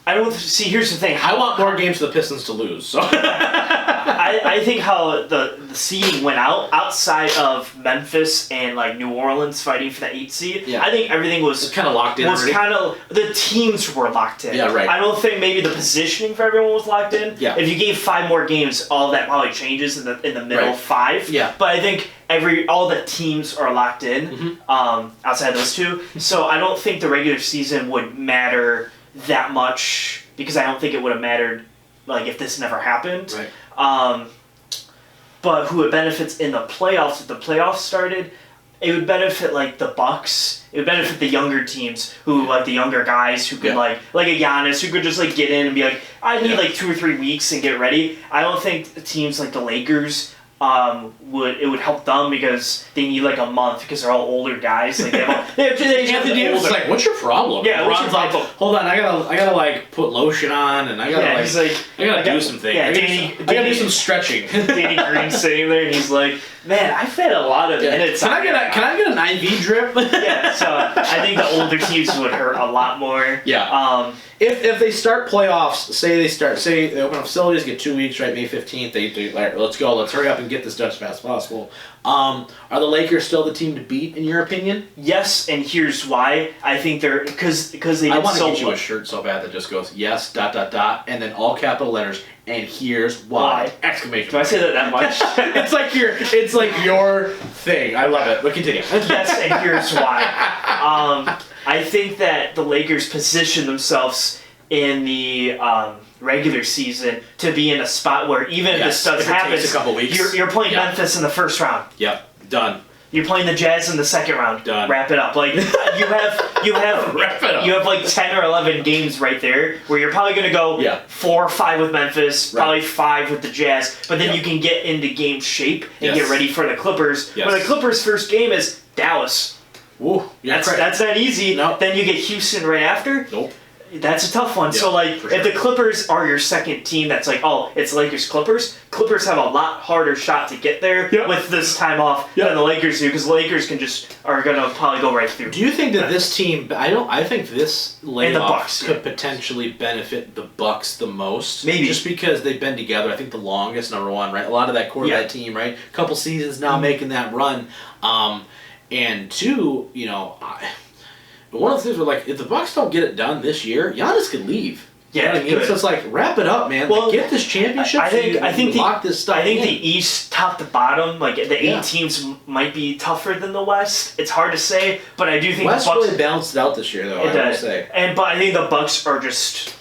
I don't see. Here's the thing. I want more games for the Pistons to lose. So I think how the seeding went outside of Memphis and like New Orleans fighting for the 8th seed. Yeah. I think everything was it's kind of locked in. the teams were locked in. Yeah, right. I don't think maybe the positioning for everyone was locked in. Yeah. If you gave 5 more games, all that probably changes in the middle Right. 5. Yeah. But I think all the teams are locked in outside those 2. So I don't think the regular season would matter that much because I don't think it would have mattered like if this never happened. Right. But who it benefits in the playoffs, if the playoffs started, it would benefit like the Bucks. It would benefit the younger teams who like the younger guys who could like a Giannis who could just like get in and be like, I need like 2 or 3 weeks and get ready. I don't think teams like the Lakers would help them because they need like a month because they're all older guys. Like they have It's like, what's your problem? Yeah, what's your Ron's problem? like, hold on, I gotta like put lotion on and I gotta he's like, I gotta do some things. yeah, I gotta do some stretching. Danny Green's sitting there and he's like, man, I've had a lot of minutes. Can I get an IV drip? Yeah, so I think the older teams would hurt a lot more. Yeah. If they start playoffs, say they open up facilities, get 2 weeks, right? May 15th, they like, let's go, let's hurry up and get this done as fast as possible. Are the Lakers still the team to beat in your opinion? Yes, and here's why. I think they're because they did I want to so get you a shirt so bad that just goes yes ... and then all capital letters and here's why! Exclamation! Do I say that much? it's like your thing. I love it. But continue. Yes, and here's why. I think that the Lakers position themselves in the regular season to be in a spot where even if this does happen, takes a couple weeks. you're playing Memphis in the first round. Yep, done. You're playing the Jazz in the second round. Done. Wrap it up. Like you have Wrap it up. You have like 10 or 11 games right there where you're probably gonna go 4 or 5 with Memphis, probably 5 with the Jazz, but then you can get into game shape and get ready for the Clippers. Yes. But the Clippers' first game is Dallas. Ooh, yeah, That's not easy. Nope. Then you get Houston right after. Nope. That's a tough one. Yeah, so like, for if sure. the Clippers are your second team, that's like, oh, it's Lakers Clippers. Clippers have a lot harder shot to get there with this time off than the Lakers do, because the Lakers are gonna probably go right through. Do you think that this team? I think this layoff Bucks, could potentially benefit the Bucks the most. Maybe. Just because they've been together. I think the longest, number one, right? A lot of that core of that team, right? A couple seasons now making that run. And 2, you know, one of the things where like if the Bucks don't get it done this year, Giannis could leave. You know what I mean? So it's like wrap it up, man. Well, like, get this championship. I think lock this stuff. I think in. the East, top to bottom, like the 8 teams might be tougher than the West. It's hard to say, but I do think West the Bucks really balanced it out this year, though. It I does. would say. But I think the Bucks are just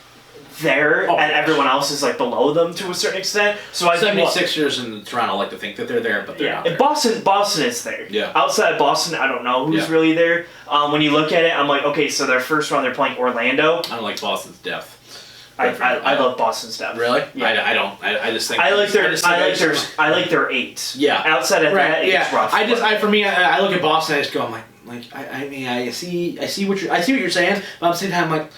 there, and everyone else is like below them to a certain extent. So I think 76ers and Toronto like to think that they're there, but they're not there. and Boston is there. Yeah. Outside of Boston, I don't know who's really there. When you look at it, I'm like, okay, so their first round they're playing Orlando. I don't like Boston's depth. I love Boston's depth. Really? Yeah. I don't. I just think I like their 8. Yeah. Outside of that, it's rough. For me, I look at Boston. I just go, I'm like I mean, I see what you're saying, but at the same time, I'm like,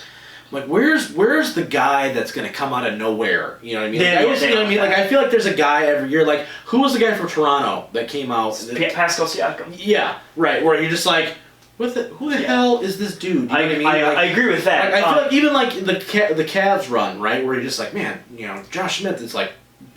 like where's the guy that's going to come out of nowhere? You know what I mean? Yeah, Like, I always, yeah, you know what I mean? yeah. Like I feel like there's a guy every year. Like who was the guy from Toronto that came out? Pascal Siakam. Yeah, right. Where you're just like, who the hell is this dude? You know what I mean? Like, I agree with that. I feel like even like the Cavs run, right, where you're just like, man, you know, Josh Smith is like,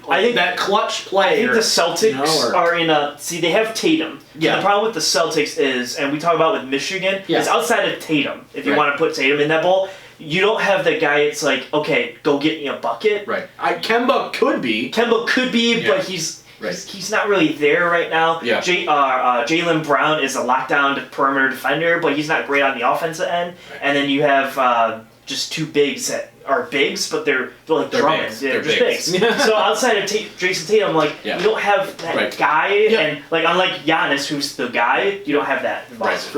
I think that clutch play. I think the Celtics are in a. See, they have Tatum. Yeah. The problem with the Celtics is, and we talk about with Michigan, Yeah. is outside of Tatum, if you Right. want to put Tatum in that bowl, you don't have the guy. It's like, okay, go get me a bucket. Right. Kemba could be. Kemba could be, Yeah. but he's Right. he's not really there right now. Yeah. Jaylen Brown is a lockdown perimeter defender, but he's not great on the offensive end. Right. And then you have just two bigs that are bigs, but they're like They're Drummond. bigs. They're They're just bigs. bigs. So outside of Jason Tatum, like Yeah. you don't have that Right. guy, Yeah. and like unlike Giannis, who's the guy, you don't have that. in Right, Boston.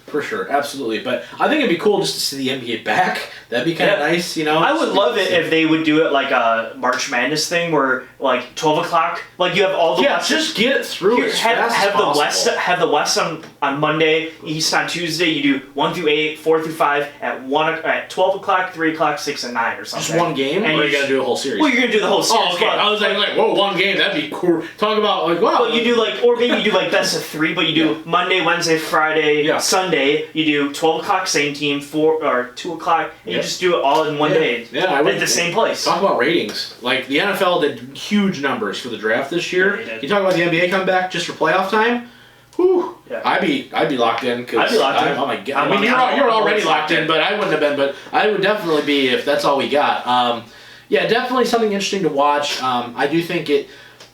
for sure, absolutely. But I think it'd be cool just to see the NBA back. That'd be kind of Yeah. nice, you know. I would love it if they would do it like a March Madness thing, where like 12 o'clock, like you have all the Yeah, West- just get it through as fast have as the possible. West the West on Monday, East on Tuesday. You do 1 through 8, 4 through 5 at 12 o'clock, 3 o'clock, 6 and 9 or something. Just one game, And or you you gotta do a whole series? Well, you're gonna do the whole series. Oh, okay. but- I was like, whoa, one game, that'd be cool. Talk about like, wow. Well, you do like, or maybe you do like best of 3, but you do Monday, Wednesday, Friday, Yeah. Sunday. You do 12 o'clock, same team, 4 or 2 o'clock, and Yeah. you just do it all in one day. Yeah, I would. At the same place. Talk about ratings. Like the NFL did huge numbers for the draft this year. Yeah, they did. You talk about the NBA come back just for playoff time. Whew. Yeah. I'd be locked in. Cause I'd be locked in. Oh my god. I'm I mean, on- you're I'm already always locked in, but I wouldn't have been. But I would definitely be if that's all we got. Yeah, definitely something interesting to watch. I do think it.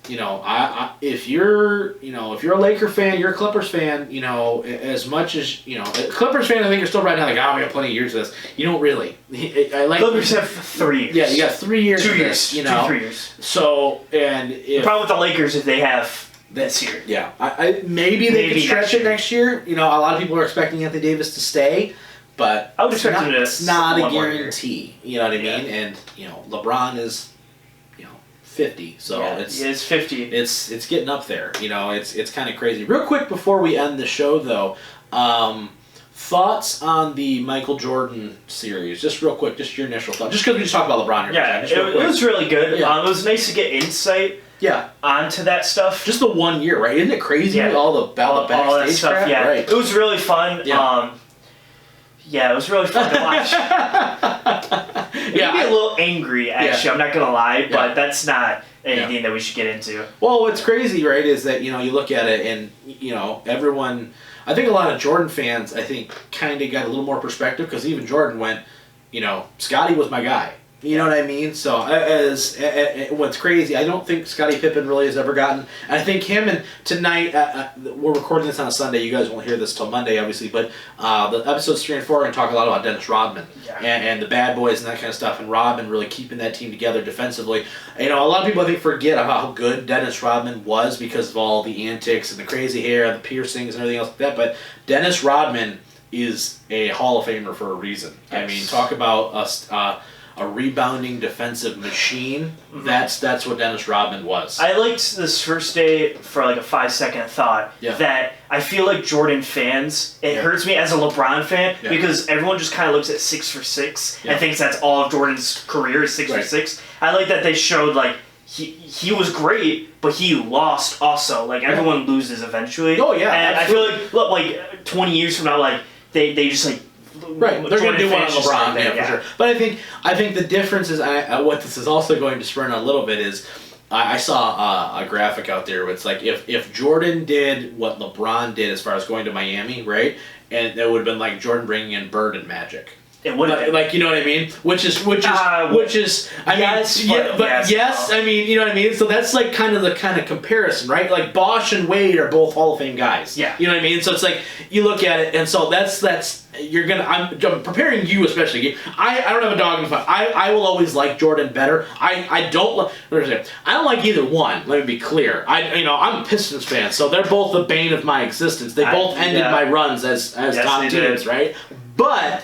You know, if you're a Laker fan, you're a Clippers fan. You know, as much as you know, Clippers fan, I think you're still right now like, we got plenty of years of this. You don't really. I like. Clippers have 3 years. Yeah, you got 3 years. 2 of years. this, you know. 3 years. So and The if problem with the Lakers is they have this year. yeah, maybe they Maybe can stretch next it year. next year. You know, a lot of people are expecting Anthony Davis to stay, but I would expect him to It's not a one more year. guarantee. You know what I mean? Yeah. And you know, LeBron is 50, so Yeah, it's 50. it's getting up there. You know, it's kind of crazy. Real quick before we end the show, though, thoughts on the Michael Jordan series? Just real quick, just your initial thoughts. Just because we just talked about LeBron here. Yeah, just real it quick. was really good. Yeah. It was nice to get insight Yeah, onto that stuff. just the 1 year, right? Isn't it crazy? Yeah. With all the backstage all that stuff. crap? Yeah, Right. it was really fun. Yeah. Yeah, it was really fun to watch. It made me a little angry, actually. I'm not gonna lie, but Yeah. that's not anything that we should get into. Well, what's crazy, right, is that, you know, you look at it and, you know, everyone, I think a lot of Jordan fans, I think, kind of got a little more perspective because even Jordan went, you know, Scotty was my guy. You know what I mean? So, what's crazy, I don't think Scottie Pippen really has ever gotten, and I think him and tonight, we're recording this on a Sunday, you guys won't hear this till Monday, obviously, but the episodes 3 and 4 are going to talk a lot about Dennis Rodman Yeah. and the bad boys and that kind of stuff, and Rodman really keeping that team together defensively. You know, a lot of people, I think, forget about how good Dennis Rodman was because of all the antics and the crazy hair and the piercings and everything else like that, but Dennis Rodman is a Hall of Famer for a reason. I Yes. mean, talk about a rebounding defensive machine. Mhm. That's what Dennis Rodman was. I liked this first day for like a 5-second thought Yeah. that I feel like Jordan fans, it Yeah. hurts me as a LeBron fan Yeah. because everyone just kind of looks at 6 for 6 Yeah. and thinks that's all of Jordan's career is 6 Right. for 6. I like that they showed like he was great, but he lost also. Like everyone loses eventually. Oh, yeah, and absolutely. I feel like 20 years from now, like they just like. Right, they're going to Jordan do one on fans just LeBron, like that, yeah, for sure. But I think the difference is, what this is also going to spur on a little bit is, I saw a graphic out there where it's like if Jordan did what LeBron did as far as going to Miami, right, and it would have been like Jordan bringing in Bird and Magic. It would have Like, you know what I mean? Which is I yes, mean, yeah, but yes, I mean, you know what I mean? So that's like kind of the comparison, right? Like Bosch and Wade are both Hall of Fame guys. Yeah. You know what I mean? So it's like you look at it and so that's you're gonna I'm preparing you especially. I don't have a dog in the fight. I will always like Jordan better. I don't like either one. Let me be clear. I'm a Pistons fan, so they're both the bane of my existence. They both ended my runs as Yes, top they teams, did. right? But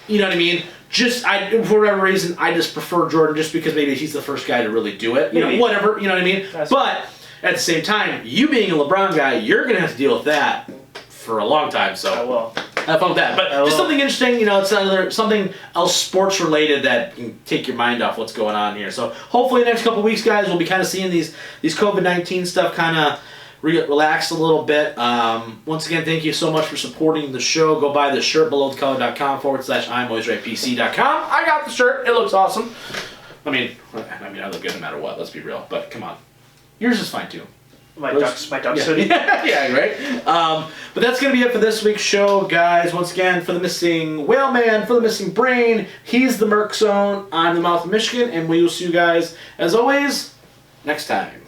you know what I mean? For whatever reason, I just prefer Jordan just because maybe he's the first guy to really do it. You know, Maybe. whatever, you know what I mean? But at the same time, you being a LeBron guy, you're going to have to deal with that for a long time. I So, will. have fun with that. But just something interesting, it's something else sports related that can take your mind off what's going on here. So hopefully the next couple weeks, guys, we'll be kind of seeing these COVID-19 stuff kind of relax a little bit. Once again, thank you so much for supporting the show. Go buy the shirt belowthecolor.com/I'mAlwaysRightPC.com. I got the shirt. It looks awesome. I mean, I look good no matter what. Let's be real. But come on, yours is fine too. My ducks hoodie. Yeah, right. But that's gonna be it for this week's show, guys. Once again, for the missing Whaleman, for the missing Brain, he's the Merc Zone. I'm the Mouth of Michigan, and we will see you guys as always next time.